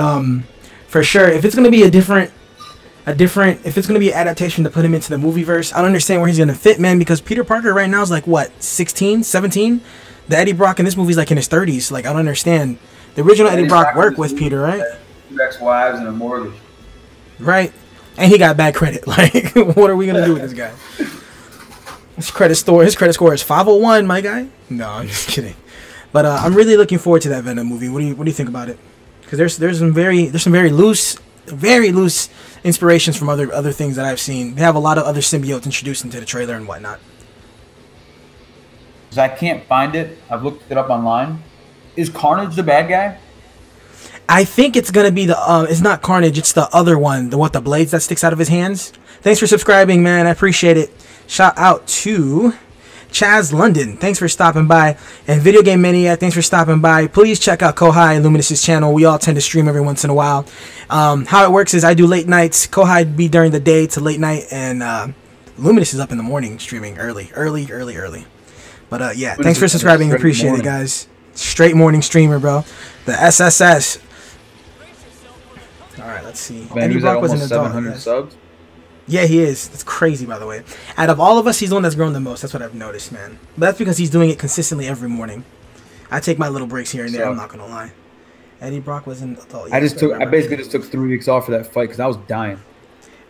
for sure, if it's gonna be if it's gonna be an adaptation to put him into the movieverse, I don't understand where he's gonna fit, man. Because Peter Parker right now is like what, 16, 17? The Eddie Brock in this movie is like in his 30s. Like, I don't understand. The original Eddie Brock worked with Peter, right? 2 ex-wives and a mortgage. Right. And he got bad credit. Like, what are we gonna do with this guy? His credit score is 501, my guy. No, I'm just kidding. But I'm really looking forward to that Venom movie. What do you think about it? Because there's some very loose very loose inspirations from other things that I've seen. They have a lot of other symbiotes introduced into the trailer and whatnot. I can't find it. I've looked it up online. Is Carnage the bad guy? I think it's gonna be the it's not Carnage, it's the other one, the blades that sticks out of his hands. Thanks for subscribing, man. I appreciate it. Shout out to Chaz London, thanks for stopping by. And Video Game Maniac, thanks for stopping by. Please check out COHI and Luminous's channel. We all tend to stream every once in a while. How it works is I do late nights. COHI be during the day to late night, and Luminous is up in the morning streaming early. But yeah, thanks for subscribing. Appreciate it, guys. Straight morning streamer, bro. The SSS. All right, let's see. Man, Eddie he's Brock at was an almost adult. 700 subs. Yeah, he is. That's crazy, by the way. Out of all of us, he's the one that's grown the most. That's what I've noticed, man. But that's because he's doing it consistently every morning. I take my little breaks here and there. I'm not gonna lie. Eddie Brock was an adult. I basically just took 3 weeks off for that fight because I was dying.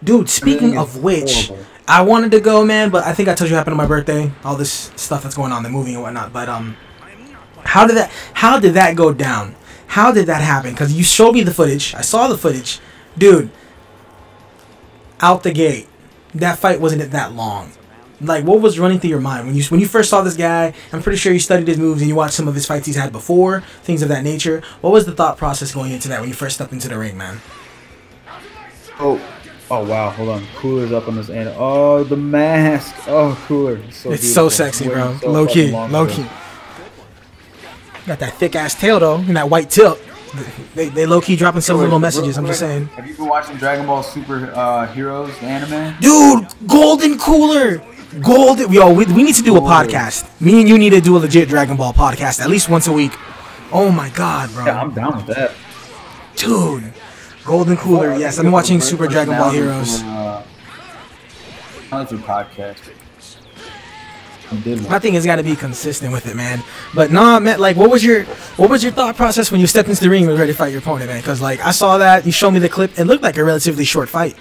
Dude, speaking of which, horrible. I wanted to go, man, but I think I told you what happened on my birthday. All this stuff that's going on, the movie and whatnot. But how did that go down? How did that happen? Because you showed me the footage. I saw the footage, dude. Out the gate, that fight wasn't that long. Like, what was running through your mind when you first saw this guy? I'm pretty sure you studied his moves and you watched some of his fights he's had before, things of that nature. What was the thought process going into that when you first stepped into the ring, man? Oh wow, hold on. Cooler's up on this end. Oh, the mask. Oh, Cooler. It's so sexy, bro. Low key. Got that thick ass tail though, and that white tip. They low key dropping some little messages. I'm just saying. Have you been watching Dragon Ball Super Heroes, the anime? Dude, Golden Cooler. Yo, we need to do a podcast. Me and you need to do a legit Dragon Ball podcast at least once a week. Oh my god, bro. Yeah, I'm down with that. Dude, Golden Cooler. Yes, I'm watching Super Dragon Ball Heroes. Podcast. My thing has got to be consistent with it, man. But nah, man, like, what was your thought process when you stepped into the ring and was ready to fight your opponent, man? Because like I saw that you showed me the clip, it looked like a relatively short fight.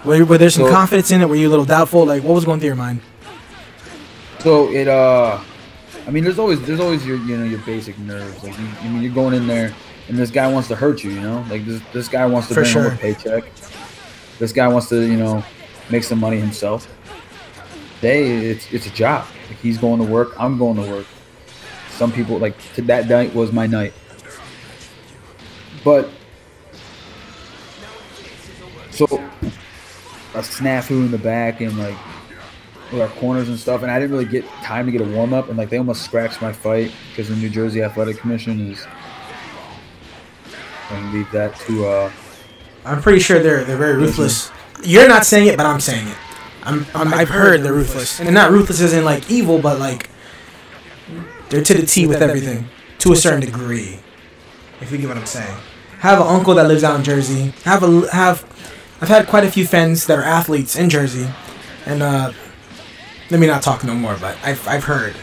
Were there some confidence in it? Were you a little doubtful? Like, what was going through your mind? So it, I mean, there's always your your basic nerves. Like, you're going in there, and this guy wants to hurt you, Like this guy wants to bring home a paycheck. This guy wants to make some money himself. It's a job. Like, he's going to work. I'm going to work. Some people that night was my night. But so a snafu in the back and with our corners and stuff, and I didn't really get time to get a warm up, and they almost scratched my fight because the New Jersey Athletic Commission is. I'm gonna leave that to. I'm pretty sure they're very ruthless. You're not saying it, but I'm saying it. I've heard they're ruthless, and they're not ruthless as in evil, but they're to the T with everything to a certain degree. If you get what I'm saying. I have an uncle that lives out in Jersey. I've had quite a few friends that are athletes in Jersey, and let me not talk no more. But I've heard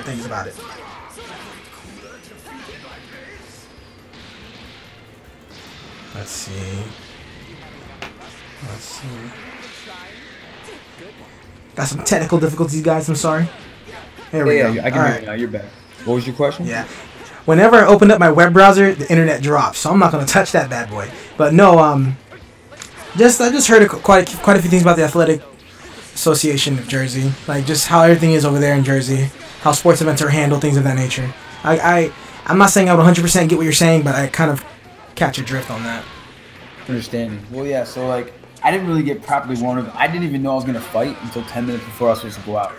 things about it. Let's see. Got some technical difficulties, guys. I'm sorry. There we go. I can hear you now. You're back. What was your question? Yeah. Whenever I open up my web browser, the internet drops, so I'm not gonna touch that bad boy. But no, I just heard quite a few things about the Athletic Association of Jersey, just how everything is over there in Jersey, how sports events are handled, things of that nature. I'm not saying I would 100% get what you're saying, but I kind of catch your drift on that. Understanding. Well, yeah. So I didn't really get properly warmed up. I didn't even know I was gonna fight until 10 minutes before I was supposed to go out.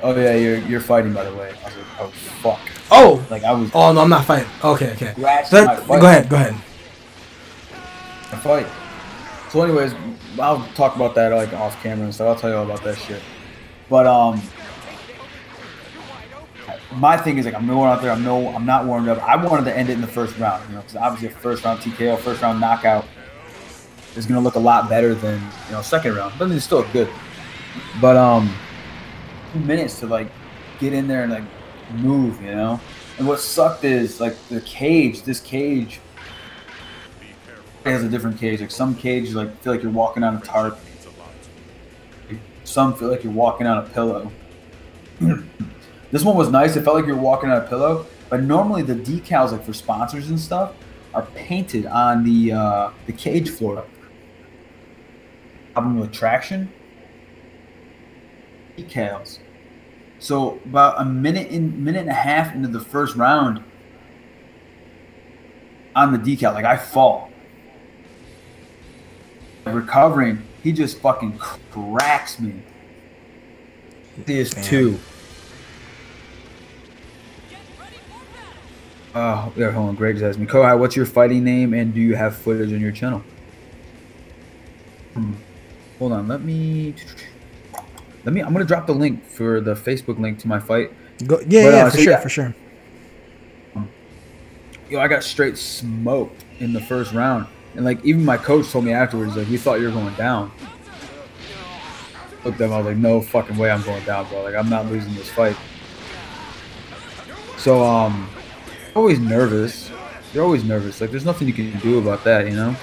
Oh yeah, you're fighting, by the way. I was like, oh fuck. Oh. I was. Oh no, I'm not fighting. Okay. Go ahead. I fight. So, anyways, I'll talk about that off camera and stuff. I'll tell you all about that shit. But my thing is I'm going out there. I'm not warmed up. I wanted to end it in the first round, because obviously a first round TKO, first round knockout is gonna look a lot better than second round. But it's still good. But 2 minutes to get in there and move, And what sucked is the cage. This cage has a different cage. Some cages feel like you're walking on a tarp. Some feel like you're walking on a pillow. This one was nice. It felt like you're walking on a pillow. But normally the decals for sponsors and stuff, are painted on the cage floor. Problem with traction, decals. So about a minute and a half into the first round on the decal, like I fall. Recovering, he just fucking cracks me. He is 2. Oh, yeah, hold on. Greg's asked me, Kohai, what's your fighting name and do you have footage on your channel? Hold on, I'm gonna drop the link for the Facebook link to my fight. For sure. Yo, I got straight smoked in the first round. And like even my coach told me afterwards, like, we thought you were going down. Looked at him, I was like, no fucking way I'm going down, bro. Like I'm not losing this fight. So always nervous. You're always nervous. Like there's nothing you can do about that, you know?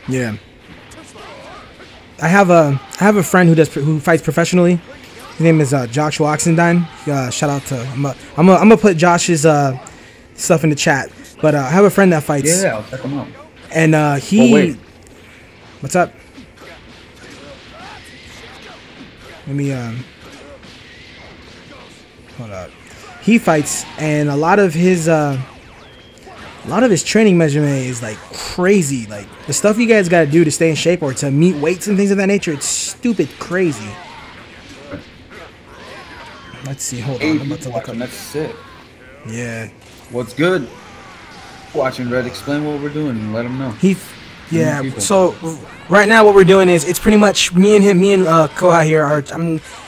Yeah. I have a friend who fights professionally. His name is Joshua Oxendine. Shout out to I'm gonna put Josh's stuff in the chat. But I have a friend that fights. Yeah, I'll check him out. And he, what's up? Let me hold up. He fights, and a lot of his training measurement is like crazy. Like the stuff you guys got to do to stay in shape or to meet weights and things of that nature, it's stupid crazy. Let's see. Hold on. I'm about to look up. That's sick. Yeah. What's good? Watching Red, explain what we're doing and let him know. So right now what we're doing is it's pretty much me and Kohai here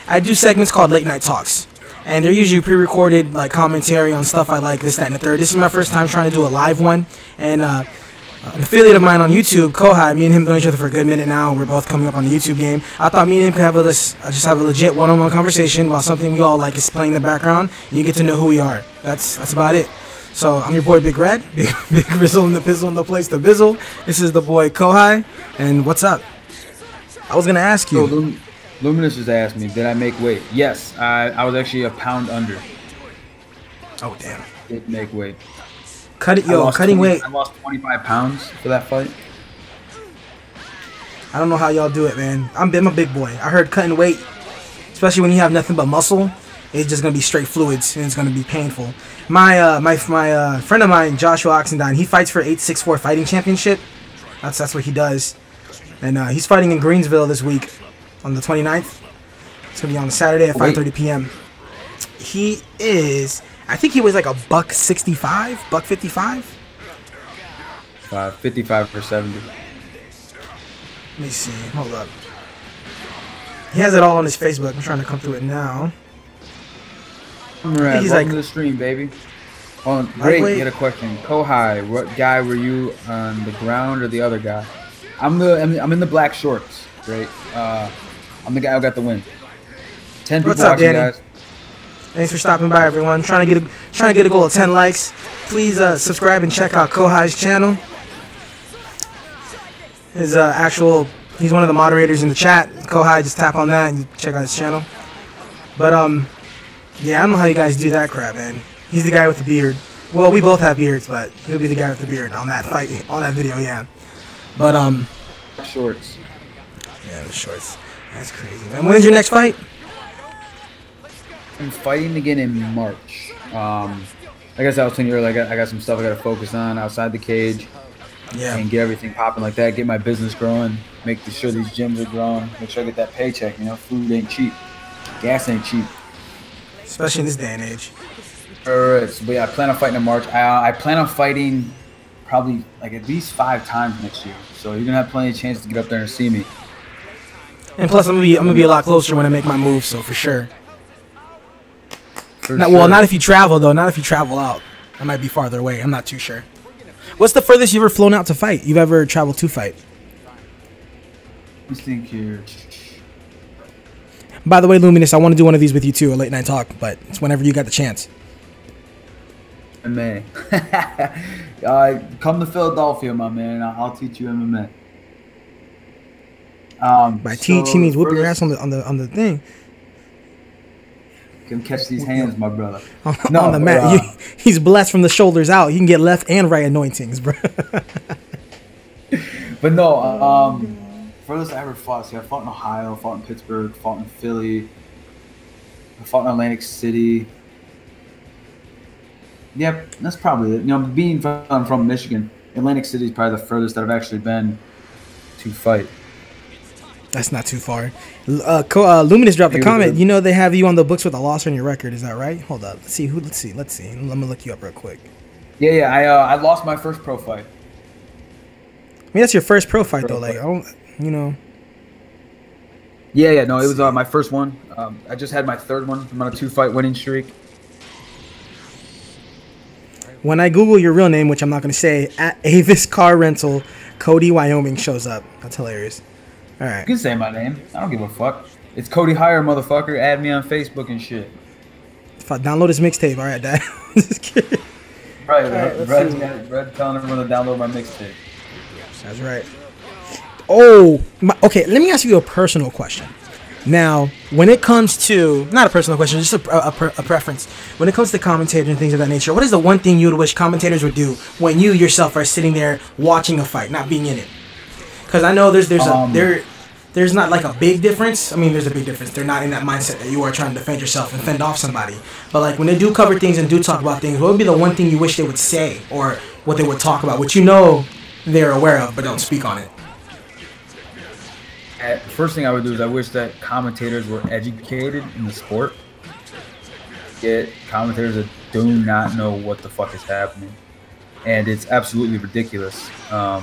I do segments called Late Night Talks, and they're usually pre-recorded like commentary on stuff I like, this, that, and the third. This is my first time trying to do a live one, and an affiliate of mine on YouTube, Kohai, me and him know each other for a good minute now. We're both coming up on the YouTube game. I thought me and him could have just have a legit one-on-one conversation while something we all like is playing in the background, and you get to know who we are. That's about it. So I'm your boy Big Red, Big Rizzle in the Pizzle in the place to Bizzle. This is the boy Kohai, and what's up? I was gonna ask you. So Luminous just asked me, did I make weight? Yes, I was actually a pound under. Oh damn. Did make weight. Cutting weight. I lost 25 pounds for that fight. I don't know how y'all do it, man. I'm a big boy. I heard cutting weight, especially when you have nothing but muscle, it's just gonna be straight fluids and it's gonna be painful. My friend of mine, Joshua Oxendine, he fights for 864 Fighting Championship. That's what he does, and he's fighting in Greensville this week on the 29th. It's gonna be on a Saturday at 5:30 p.m. He is, I think he weighs like $165, $155. 55 for 70. Let me see. Hold up. He has it all on his Facebook. I'm trying to come through it now. Right, welcome to the stream, baby. Oh, great. Get a question. Kohai, what guy were you on the ground or the other guy? I'm in the black shorts. Great. I'm the guy who got the win. 10 people watching, guys. Thanks for stopping by, everyone. Trying to get a goal of 10 likes. Please subscribe and check out Kohai's channel. His he's one of the moderators in the chat. Kohai, just tap on that and check out his channel. But yeah, I don't know how you guys do that crap, man. He's the guy with the beard. Well, we both have beards, but he'll be the guy with the beard on that fight, on that video, yeah. But shorts. Yeah, the shorts. That's crazy, man. When's your next fight? I'm fighting again in March. Like I said, I was telling you earlier, I got some stuff I got to focus on outside the cage. Yeah. And get everything popping like that. Get my business growing. Make sure these gyms are growing. Make sure I get that paycheck. You know, food ain't cheap. Gas ain't cheap. Especially in this day and age. Alright, so, but yeah, I plan on fighting in March. I plan on fighting probably like at least 5 times next year. So you're gonna have plenty of chances to get up there and see me. And plus, I'm gonna be a lot closer when I make my move. So for sure. Well, not if you travel though. Not if you travel out. I might be farther away. I'm not too sure. What's the furthest you've ever flown out to fight? You've ever traveled to fight? Let's think here. By the way, Luminous, I want to do one of these with you too, a late night talk, but it's whenever you got the chance. MMA. Come to Philadelphia, my man. I'll teach you MMA. By teach, he means whoop your ass on the thing. can catch these hands, my brother. On the mat. He's blessed from the shoulders out. He can get left and right anointings, bro. But no, furthest I ever fought. See, I fought in Ohio, fought in Pittsburgh, fought in Philly, I fought in Atlantic City. Yep, that's probably it. You know, being from Michigan, Atlantic City is probably the furthest that I've actually been to fight. That's not too far. Luminous dropped a comment. You know they have you on the books with a loss on your record. Is that right? Hold up. Let's see. Let's see. Let me look you up real quick. Yeah. I lost my first pro fight. I mean, that's your first pro fight, though. Like, I don't, you know. Yeah. No, it was my first one. I just had my third one. I'm on a 2-fight winning streak. When I Google your real name, which I'm not going to say, at Avis Car Rental, Cody, Wyoming shows up. That's hilarious. All right. You can say my name. I don't give a fuck. It's Cody Hire, motherfucker. Add me on Facebook and shit. If I download his mixtape, all right, Dad. Just kidding. Right. Red telling everyone to download my mixtape. That's right. Oh, okay. Let me ask you a personal question. Now, when it comes to, not a personal question, just a preference. When it comes to commentators and things of that nature, what is the one thing you would wish commentators would do when you yourself are sitting there watching a fight, not being in it? Because I know there's not like a big difference. I mean, there's a big difference. They're not in that mindset that you are trying to defend yourself and fend off somebody. But like when they do cover things and do talk about things, what would be the one thing you wish they would say or what they would talk about, which you know they're aware of but don't speak on it? First thing I would do is I wish that commentators were educated in the sport. Get commentators that do not know what the fuck is happening, and it's absolutely ridiculous. I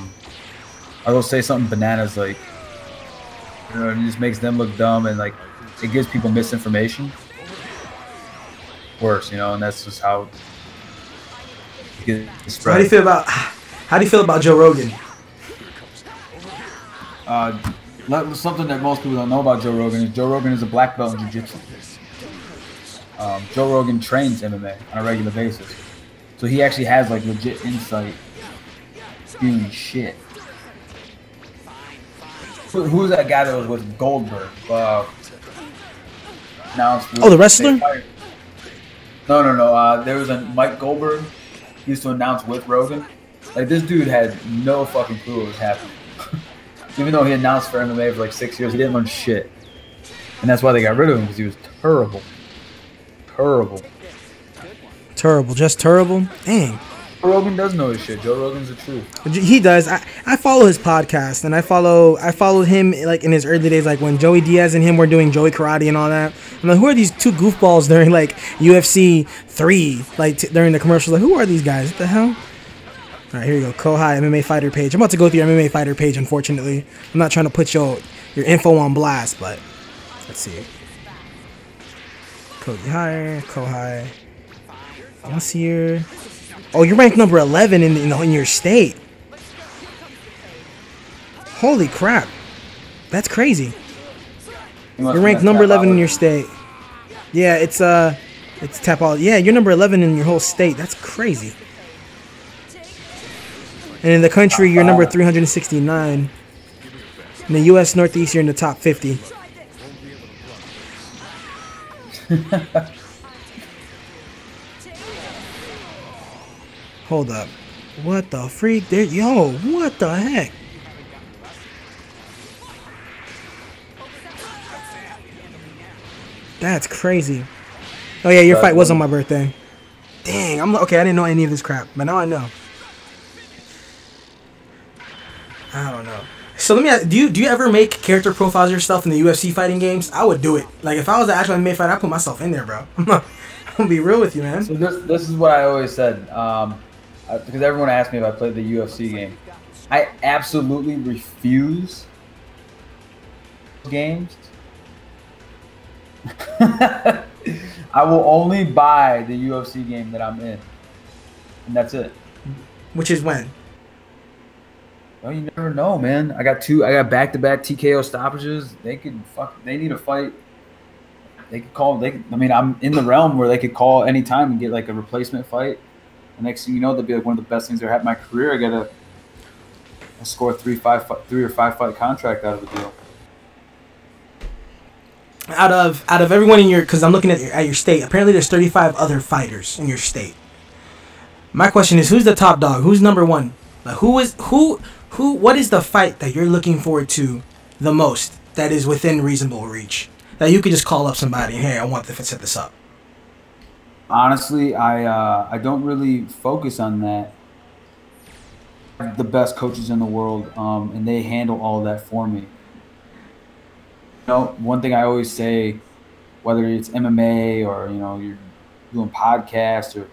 will say something bananas like, you know, it just makes them look dumb, and like it gives people misinformation. Worse, you know, and that's just how it gets spread. How do you feel about Joe Rogan? Something that most people don't know about Joe Rogan is Joe Rogan is a black belt in jiu-jitsu. Joe Rogan trains MMA on a regular basis, so he actually has like legit insight. Spewing shit. Who's that guy that was with Goldberg? The wrestler? No. There was a Mike Goldberg. He used to announce with Rogan. Like this dude had no fucking clue what was happening. Even though he announced for MMA for like 6 years, he didn't learn shit. And that's why they got rid of him, because he was terrible. Terrible. Just terrible? Dang. Joe Rogan does know his shit. Joe Rogan's the truth. He does. I follow his podcast, and I followed him like in his early days, like when Joey Diaz and him were doing Joey Karate and all that. I'm like, who are these two goofballs during like UFC 3, like during the commercials? Like, who are these guys? What the hell? All right, here you go. COHI MMA fighter page. I'm about to go through your MMA fighter page, unfortunately. I'm not trying to put your info on blast, but let's see. COHI. What's here? Oh, you're ranked number 11 in your state. Holy crap. That's crazy. You're ranked number 11 in your state. Yeah, it's Tapology. Yeah, you're number 11 in your whole state. That's crazy. And in the country, you're number 369. In the U.S. Northeast, you're in the top 50. Hold up. What the freak? Yo, what the heck? That's crazy. Oh, yeah, your fight was on my birthday. Dang, okay, I didn't know any of this crap, but now I know. I don't know. So let me ask, do you ever make character profiles of yourself in the UFC fighting games? I would do it. Like if I was an actual MMA fighter, I'd put myself in there, bro. I'm gonna be real with you, man. So this is what I always said. Because everyone asked me if I played the UFC game. I absolutely refuse games. I will only buy the UFC game that I'm in. And that's it. Which is when? Well, you never know, man. I got back-to-back TKO stoppages. They need a fight. They could call. I'm in the realm where they could call anytime and get like a replacement fight. The next thing you know, that'll be like one of the best things that happened in my career. I got a score 3 or 5 fight contract out of the deal. out of everyone in your, because I'm looking at your state. Apparently, there's 35 other fighters in your state. My question is, who's the top dog? Who's number one? Like, who? What is the fight that you're looking forward to the most? That is within reasonable reach. That you could just call up somebody and, hey, I want to set this up. Honestly, I don't really focus on that. The best coaches in the world, and they handle all of that for me. You know, one thing I always say, whether it's MMA or, you know, you're doing podcasts or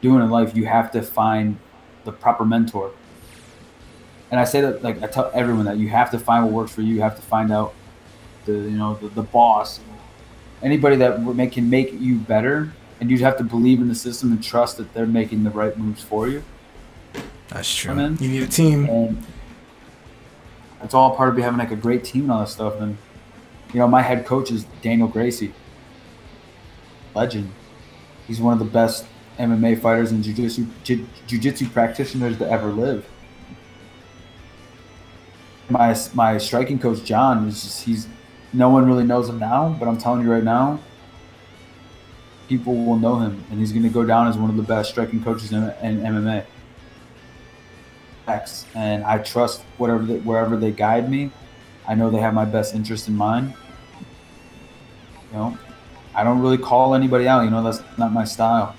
doing in life, you have to find the proper mentor. And I say that, like, I tell everyone that you have to find what works for you. You have to find out the boss, anybody that can make you better, and you have to believe in the system and trust that they're making the right moves for you. That's true. You need a team. And it's all part of having like a great team and all that stuff. And you know, my head coach is Daniel Gracie, legend. He's one of the best MMA fighters and jiu-jitsu practitioners to ever live. My striking coach John he's no one really knows him now, but I'm telling you right now, people will know him, and he's going to go down as one of the best striking coaches in MMA. And I trust wherever they guide me. I know they have my best interest in mind. You know, I don't really call anybody out. You know, that's not my style.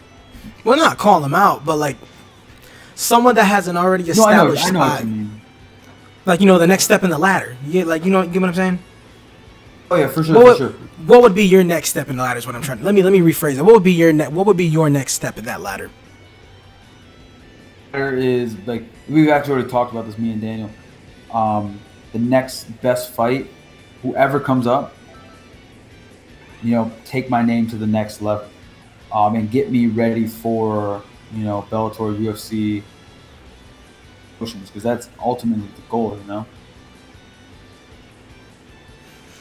Well, not call them out, but like someone that hasn't already established I know what you mean. Like, you know, the next step in the ladder. You get, like, you get what I'm saying? Oh yeah, for sure, What would be your next step in the ladder? Is what I'm trying to. Let me rephrase it. What would be your next step in that ladder? There is, like, we've actually already talked about this, me and Daniel. The next best fight, whoever comes up, you know, take my name to the next level, and get me ready for, you know, Bellator, UFC, because that's ultimately the goal, you know.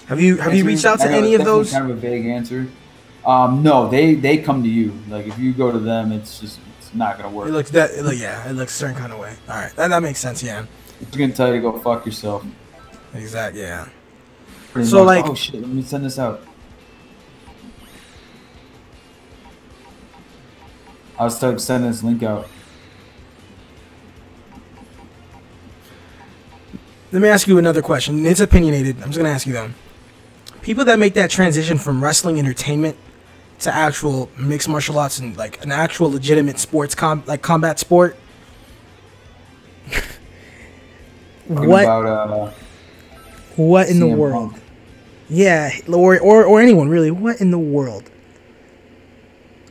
Have you reached out to any of those? Kind of a vague answer. No, they come to you. Like, if you go to them, it's not gonna work. It looks a certain kind of way. All right, that makes sense. Yeah. It's gonna tell you to go fuck yourself. Exactly. Yeah. Pretty so much. like, Oh shit, let me send this out. I was sending this link out. Let me ask you another question. It's opinionated. I'm just gonna ask you though. People that make that transition from wrestling entertainment to actual mixed martial arts and like an actual legitimate sports combat sport. What in the world? Punk. Yeah, or anyone really. What in the world?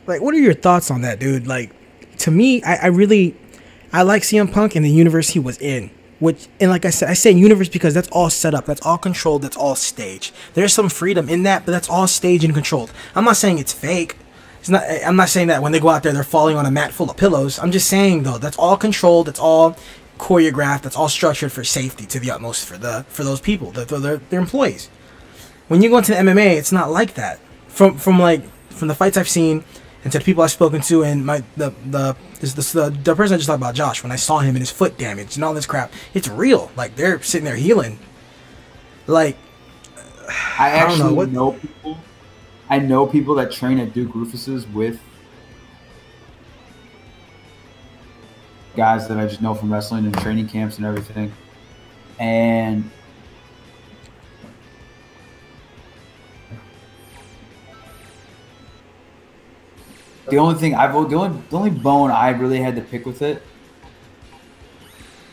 Like, what are your thoughts on that, dude? Like, to me, I like CM Punk and the universe he was in. And like I said, I say universe because that's all set up, that's all controlled, that's all staged. There's some freedom in that, but that's all staged and controlled. I'm not saying it's fake. I'm not saying that when they go out there, they're falling on a mat full of pillows. I'm just saying, though, that's all controlled, that's all choreographed, that's all structured for safety to the utmost for those people, their employees. When you go into the MMA, it's not like that. From the fights I've seen, and to the people I've spoken to, and the person I just talked about, Josh, when I saw him and his foot damaged and all this crap, it's real. Like, they're sitting there healing. Like, I don't know people. I know people that train at Duke Rufus's with guys that I just know from wrestling and training camps and everything. And the only bone I really had to pick with it,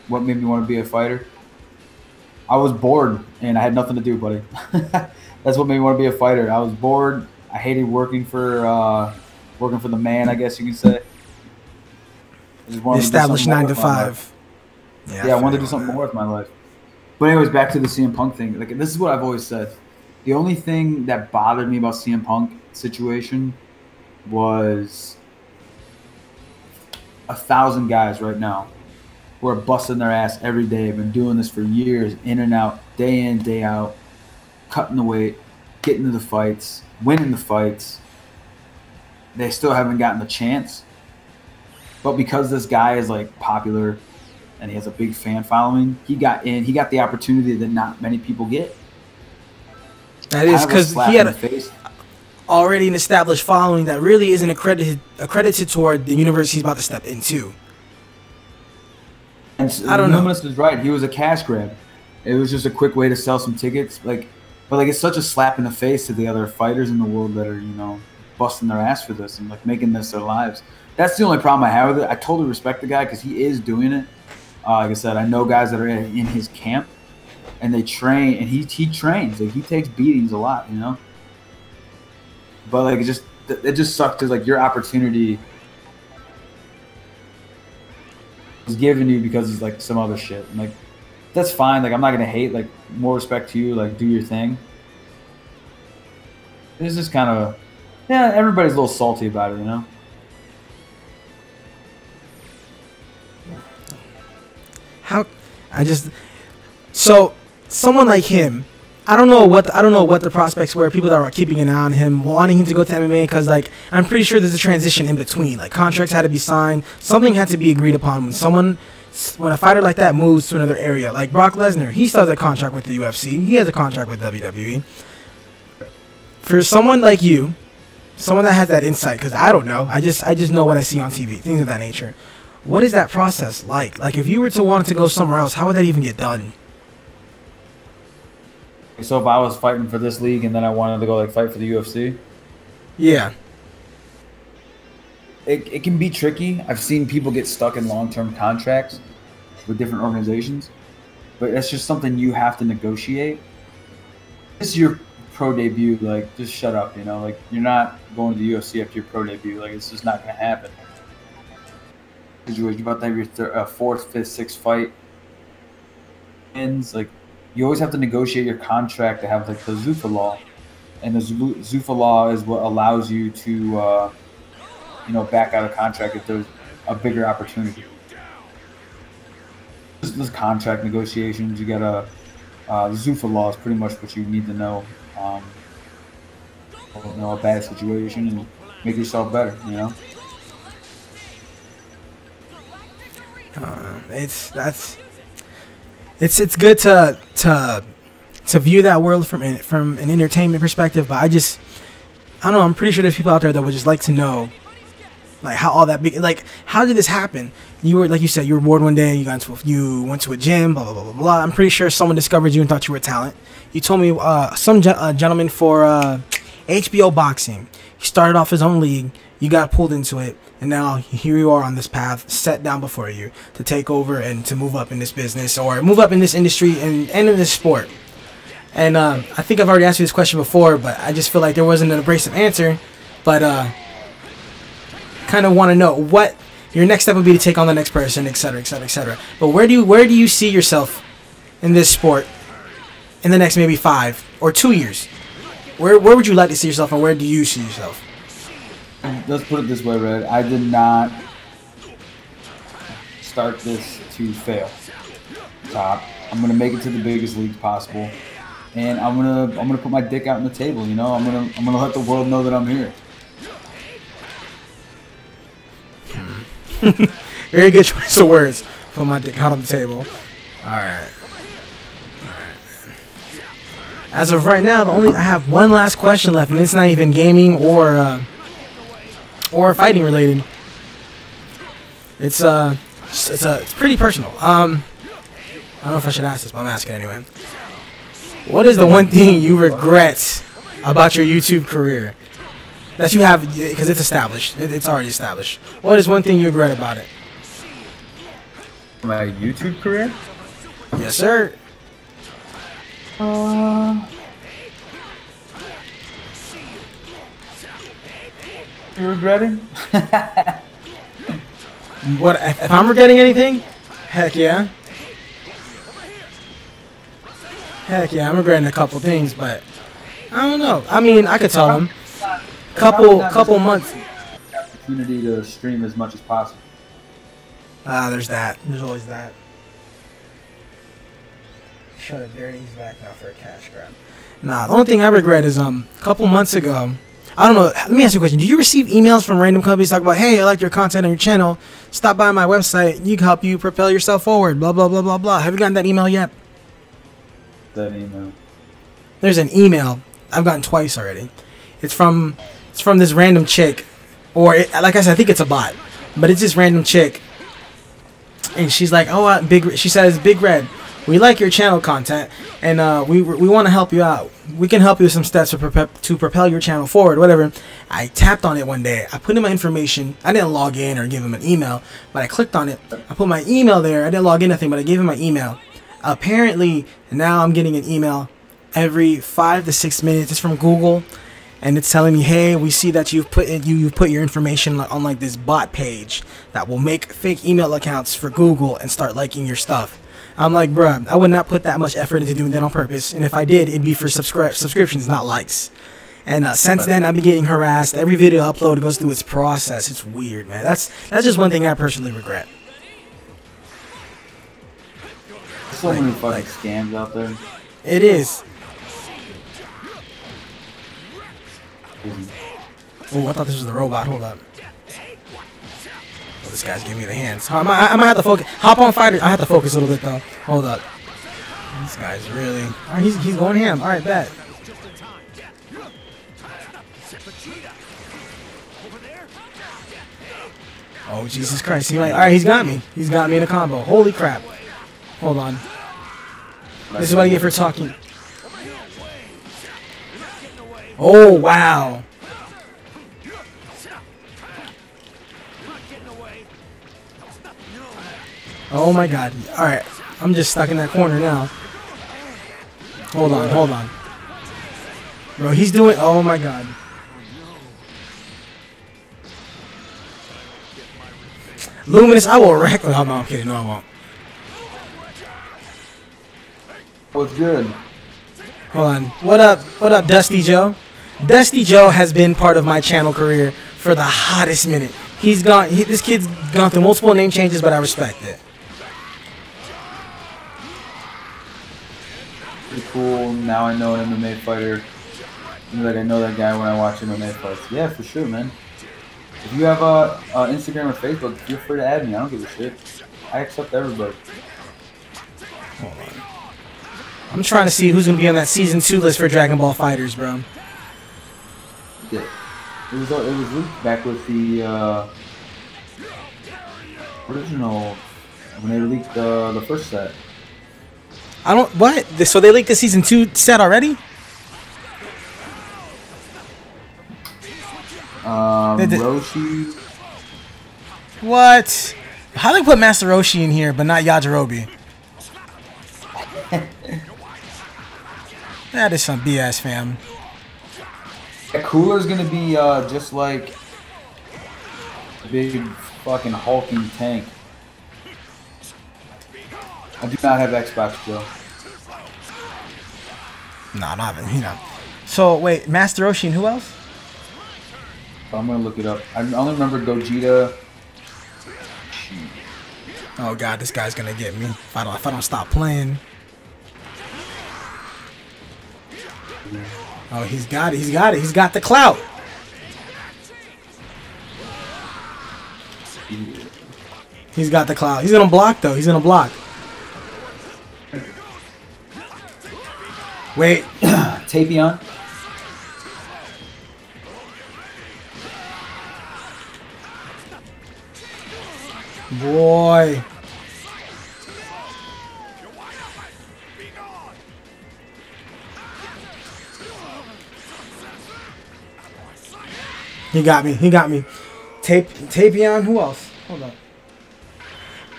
what made me want to be a fighter, I was bored and I had nothing to do, buddy. That's what made me want to be a fighter. I was bored. I hated working for the man, I guess you could say. Established 9 to 5. Yeah, I wanted to do something more with my life. But anyways, back to the CM Punk thing. Like, this is what I've always said. The only thing that bothered me about CM Punk situation was 1,000 guys right now who are busting their ass every day, have been doing this for years, in and out, day in, day out, cutting the weight, getting to the fights, winning the fights. They still haven't gotten the chance. But because this guy is like popular and he has a big fan following, he got the opportunity that not many people get. That is because he had already an established following that really isn't accredited toward the university he's about to step into. And I don't know. Luminous is right. He was a cash grab. It was just a quick way to sell some tickets. But it's such a slap in the face to the other fighters in the world that are, busting their ass for this and like making this their lives. That's the only problem I have with it. I totally respect the guy because he is doing it. Like I said, I know guys that are in his camp and they train, and he trains. Like, he takes beatings a lot, But like it just sucks because like your opportunity is given you because it's like some other shit. And, like, that's fine. Like, I'm not gonna hate. Like, more respect to you. Like, do your thing. It's just kind of, everybody's a little salty about it, So someone like him, I don't know what the prospects were. People that are keeping an eye on him, wanting him to go to MMA, because like I'm pretty sure there's a transition in between. Like, contracts had to be signed, something had to be agreed upon when a fighter like that moves to another area. Like Brock Lesnar, he still has a contract with the UFC. He has a contract with WWE. For someone like you, someone that has that insight, because I don't know, I just know what I see on TV, things of that nature. What is that process like? Like, if you were to want to go somewhere else, how would that even get done? So if I was fighting for this league and then I wanted to go like fight for the UFC, yeah, it can be tricky. I've seen people get stuck in long-term contracts with different organizations, but that's just something you have to negotiate. This is your pro debut. Like, just shut up, Like, you're not going to the UFC after your pro debut. Like, it's just not gonna happen. You're about to have your fourth, fifth, sixth fight ends. Like, you always have to negotiate your contract to have like the Zuffa law, and the Zuffa law is what allows you to, back out of contract if there's a bigger opportunity. This contract negotiations, you gotta. The Zuffa law is pretty much what you need to know. A bad situation and make yourself better. It's good to view that world from an entertainment perspective, but I don't know. I'm pretty sure there's people out there that would just like to know, like, how all that big, like, how did this happen? You were, like you said, you were bored one day, you went to a gym, blah blah blah blah blah. I'm pretty sure someone discovered you and thought you were a talent. You told me some gentleman for HBO boxing. He started off his own league. You got pulled into it, and now here you are on this path set down before you to take over and to move up in this business or move up in this industry and in this sport. And I think I've already asked you this question before, but I just feel like there wasn't an abrasive answer. But kind of want to know what your next step would be to take on the next person, etc., etc., etc. But where do you see yourself in this sport in the next maybe 5 or 2 years? Where would you like to see yourself, and where do you see yourself? Let's put it this way, Red. I did not start this to fail. I'm gonna make it to the biggest league possible, and I'm gonna put my dick out on the table. I'm gonna let the world know that I'm here. Very good choice of words. Put my dick out on the table. All right. As of right now, I have one last question left, and it's not even gaming or fighting related. It's pretty personal. I don't know if I should ask this, but I'm asking anyway. What is the one thing you regret about your YouTube career that you have, because it's established, it's already established? What is one thing you regret about it? My YouTube career? Yes, sir. You regretting? What if I'm regretting anything? Heck yeah. Heck yeah, I'm regretting a couple things, but I don't know. I mean, I could tell them. Couple months. Opportunity to stream as much as possible. There's that. There's always that. Shut it, dirty. He's back now for a cash grab. Nah, the only thing I regret is a couple months ago. I don't know. Let me ask you a question. Do you receive emails from random companies talking about, hey, I like your content on your channel. Stop by my website. You can help you propel yourself forward. Blah, blah, blah, blah, blah. Have you gotten that email yet? That email. There's an email I've gotten twice already. It's from this random chick, or like I said, I think it's a bot, but it's this random chick, and she's like, oh, she says, Big Red, we like your channel content, and we want to help you out. We can help you with some steps to propel your channel forward, whatever. I tapped on it one day. I put in my information. I didn't log in or give him an email, but I clicked on it. I put my email there. I didn't log in nothing, but I gave him my email. Apparently, now I'm getting an email every 5 to 6 minutes. It's from Google, and it's telling me, hey, we see that you've put your information on like this bot page that will make fake email accounts for Google and start liking your stuff. I'm like, bruh, I would not put that much effort into doing that on purpose, and if I did, it'd be for subscriptions, not likes. And since then, I've been getting harassed. Every video upload goes through its process. It's weird, man. That's just one thing I personally regret. So many fucking scams out there. It is. Oh, I thought this was the robot. Hold up. Oh, this guy's giving me the hands. I might have to focus. Hop on fighter. I have to focus a little bit though. Hold up. This guy's really. All right, he's going ham. All right, bet. Oh Jesus Christ! All right, he's got me. He's got me in a combo. Holy crap! Hold on. This is what I get for talking. Oh wow! Oh my God! All right, I'm just stuck in that corner now. Hold on. Bro, he's doing. Oh my God! Luminous, I will wreck. Oh, no, I'm kidding. No, I won't. What's good? Hold on. What up, Dusty Joe? Dusty Joe has been part of my channel career for the hottest minute. This kid's gone through multiple name changes, but I respect it. Pretty cool. Now I know an MMA fighter. Like I know that guy when I watch MMA fights. Yeah, for sure, man. If you have Instagram or Facebook, feel free to add me. I don't give a shit. I accept everybody. Hold on. I'm trying to see who's gonna be on that season 2 list for Dragon Ball Fighters, bro. Yeah. It was leaked back with the original when they leaked the first set. I don't what? So they leaked the season 2 set already? Roshi. What? How do they put Master Roshi in here, but not Yajirobe? That is some BS, fam. That cooler's gonna be just like a big fucking hulking tank. I do not have Xbox, Joe. No, not even, So wait, Master Roshi and who else? I'm gonna look it up. I only remember Gogeta. Oh God, this guy's gonna get me if I don't stop playing. Oh, he's got it. He's got the clout. He's got the clout. He's gonna block though. He's gonna block. Wait. Tapion. Boy. He got me. Tapion, who else? Hold on.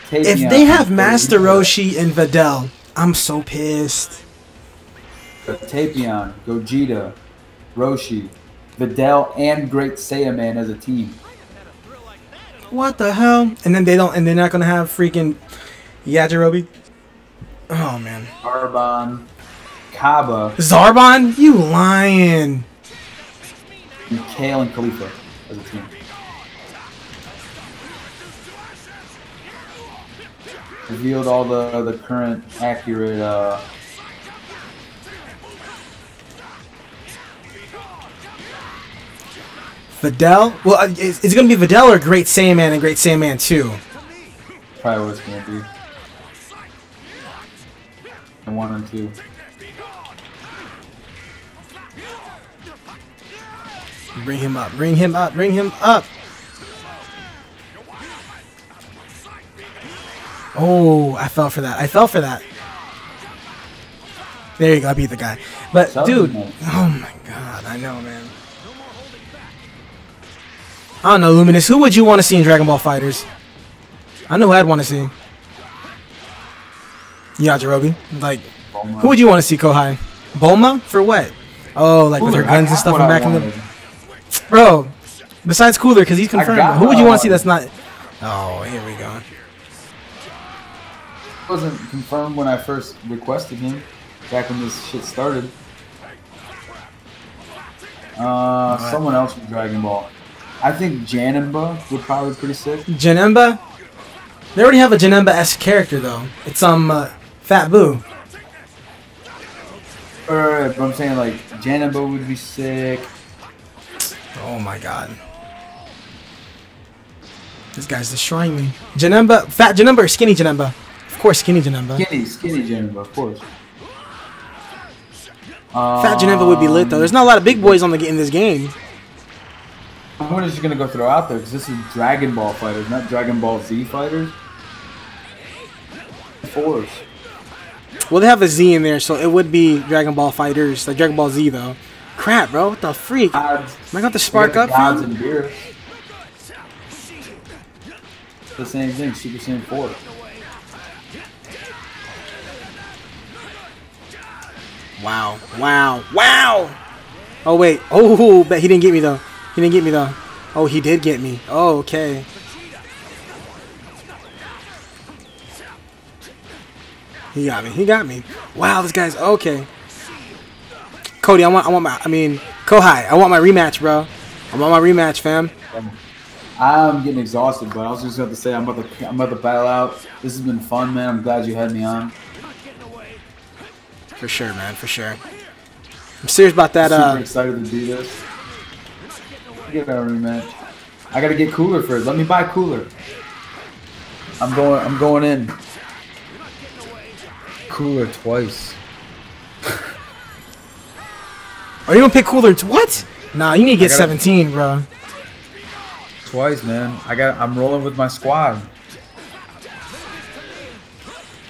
Tapion. If they have Master Roshi and Videl, I'm so pissed. Tapion, Gogeta, Roshi, Videl, and Great Saiyaman as a team. What the hell? And then they're not gonna have freaking Yajirobe. Oh man. Arbon, Kaba, Zarbon? You lying. and Kale and Khalifa as a team. Revealed all the current accurate Videl? Well, is it going to be Videl or Great Saiyaman and Great Saiyaman 2? probably what it's gonna be. And 1 and 2. Bring him up. Bring him up. Bring him up. Oh, I fell for that. I fell for that. There you go. I beat the guy. But, dude. Oh, my God. I know, man. I don't know, Luminous. Who would you want to see in Dragon Ball FighterZ? I know who I'd want to see. Yajirobe. Like, Bulma. Who would you want to see, Kohai? Bulma? For what? Oh, like with her guns and stuff from back in the... Bro, besides Cooler, because he's confirmed. Who would you want to see that's not... Oh, here we go. Wasn't confirmed when I first requested him, back when this shit started. Someone else from Dragon Ball. I think Janemba would probably be pretty sick. Janemba? They already have a Janemba-esque character, though. It's Fat Boo. But I'm saying, like, Janemba would be sick. Oh my God. This guy's destroying me. Janemba, Fat Janemba or Skinny Janemba? Of course, Skinny Janemba. Skinny Janemba, of course. Fat Janemba would be lit, though. There's not a lot of big boys in this game. I'm just gonna go throw out there because this is Dragon Ball fighters, not Dragon Ball Z fighters. Force. Well, they have a Z in there, so it would be Dragon Ball FighterZ, like Dragon Ball Z, though. Crap, bro, what the freak? Am I gonna have to spark up, Gods and Beerus. The same thing, Super Saiyan 4. Wow, wow, wow! Oh, wait. Oh, bet he didn't get me, though. He didn't get me, though. Oh, he did get me. Oh, okay. He got me. He got me. Wow, this guy's okay. Cody, Kohai, I want my rematch, bro. I want my rematch, fam. I'm getting exhausted, but I was just about to say I'm about to battle out. This has been fun, man. I'm glad you had me on. For sure, man. For sure. I'm serious about that. Super excited to do this. Get our rematch. I gotta get Cooler first. Let me buy Cooler. I'm going in. Cooler twice. Are you gonna pick Cooler? What? Nah, you need to get 17, bro. Twice, man. I'm rolling with my squad.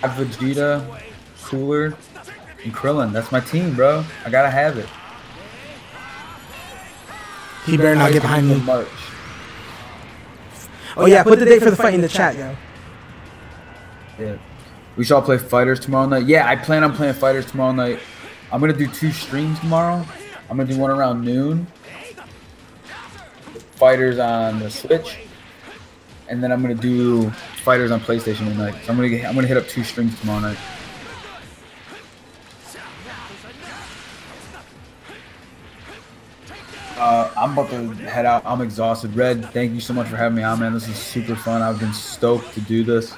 I have Vegeta, Cooler, and Krillin. That's my team, bro. I gotta have it. He better not get behind me. March. Oh yeah, put the date for the fight in the chat, yo. Yeah. We shall play Fighters tomorrow night. Yeah, I plan on playing Fighters tomorrow night. I'm gonna do 2 streams tomorrow. I'm gonna do one around noon. Fighters on the Switch, and then I'm gonna do Fighters on PlayStation tonight. So I'm gonna hit up 2 streams tomorrow night. I'm about to head out. I'm exhausted. Red, thank you so much for having me on, man. This is super fun. I've been stoked to do this.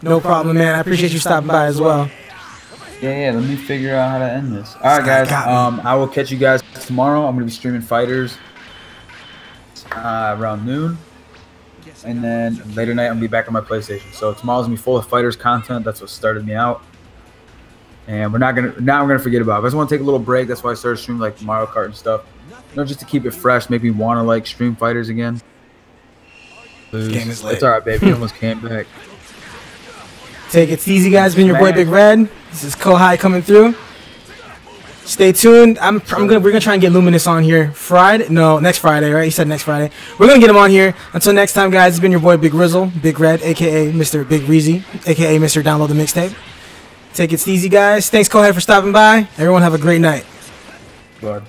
No problem, man. I appreciate you stopping by as well. Yeah, let me figure out how to end this. All right, guys. I will catch you guys tomorrow. I'm going to be streaming Fighters around noon. And then later night, I'm going to be back on my PlayStation. So tomorrow's going to be full of Fighters content. That's what started me out. And now we're gonna forget about it. I just want to take a little break. That's why I started streaming like Mario Kart and stuff. You know, just to keep it fresh, make me want to like stream Fighters again. Game is lit. It's alright, baby. You almost came back. Take it easy, guys. Been your boy Big Red. This is Kohai coming through. Stay tuned. We're gonna try and get Luminous on here next Friday, right? He said next Friday. We're gonna get him on here. Until next time, guys. It's been your boy Big Rizzle, Big Red, aka Mr. Big Reezy, aka Mr. Download the Mixtape. Take it easy, guys. Thanks, Kohai, for stopping by. Everyone have a great night. Good.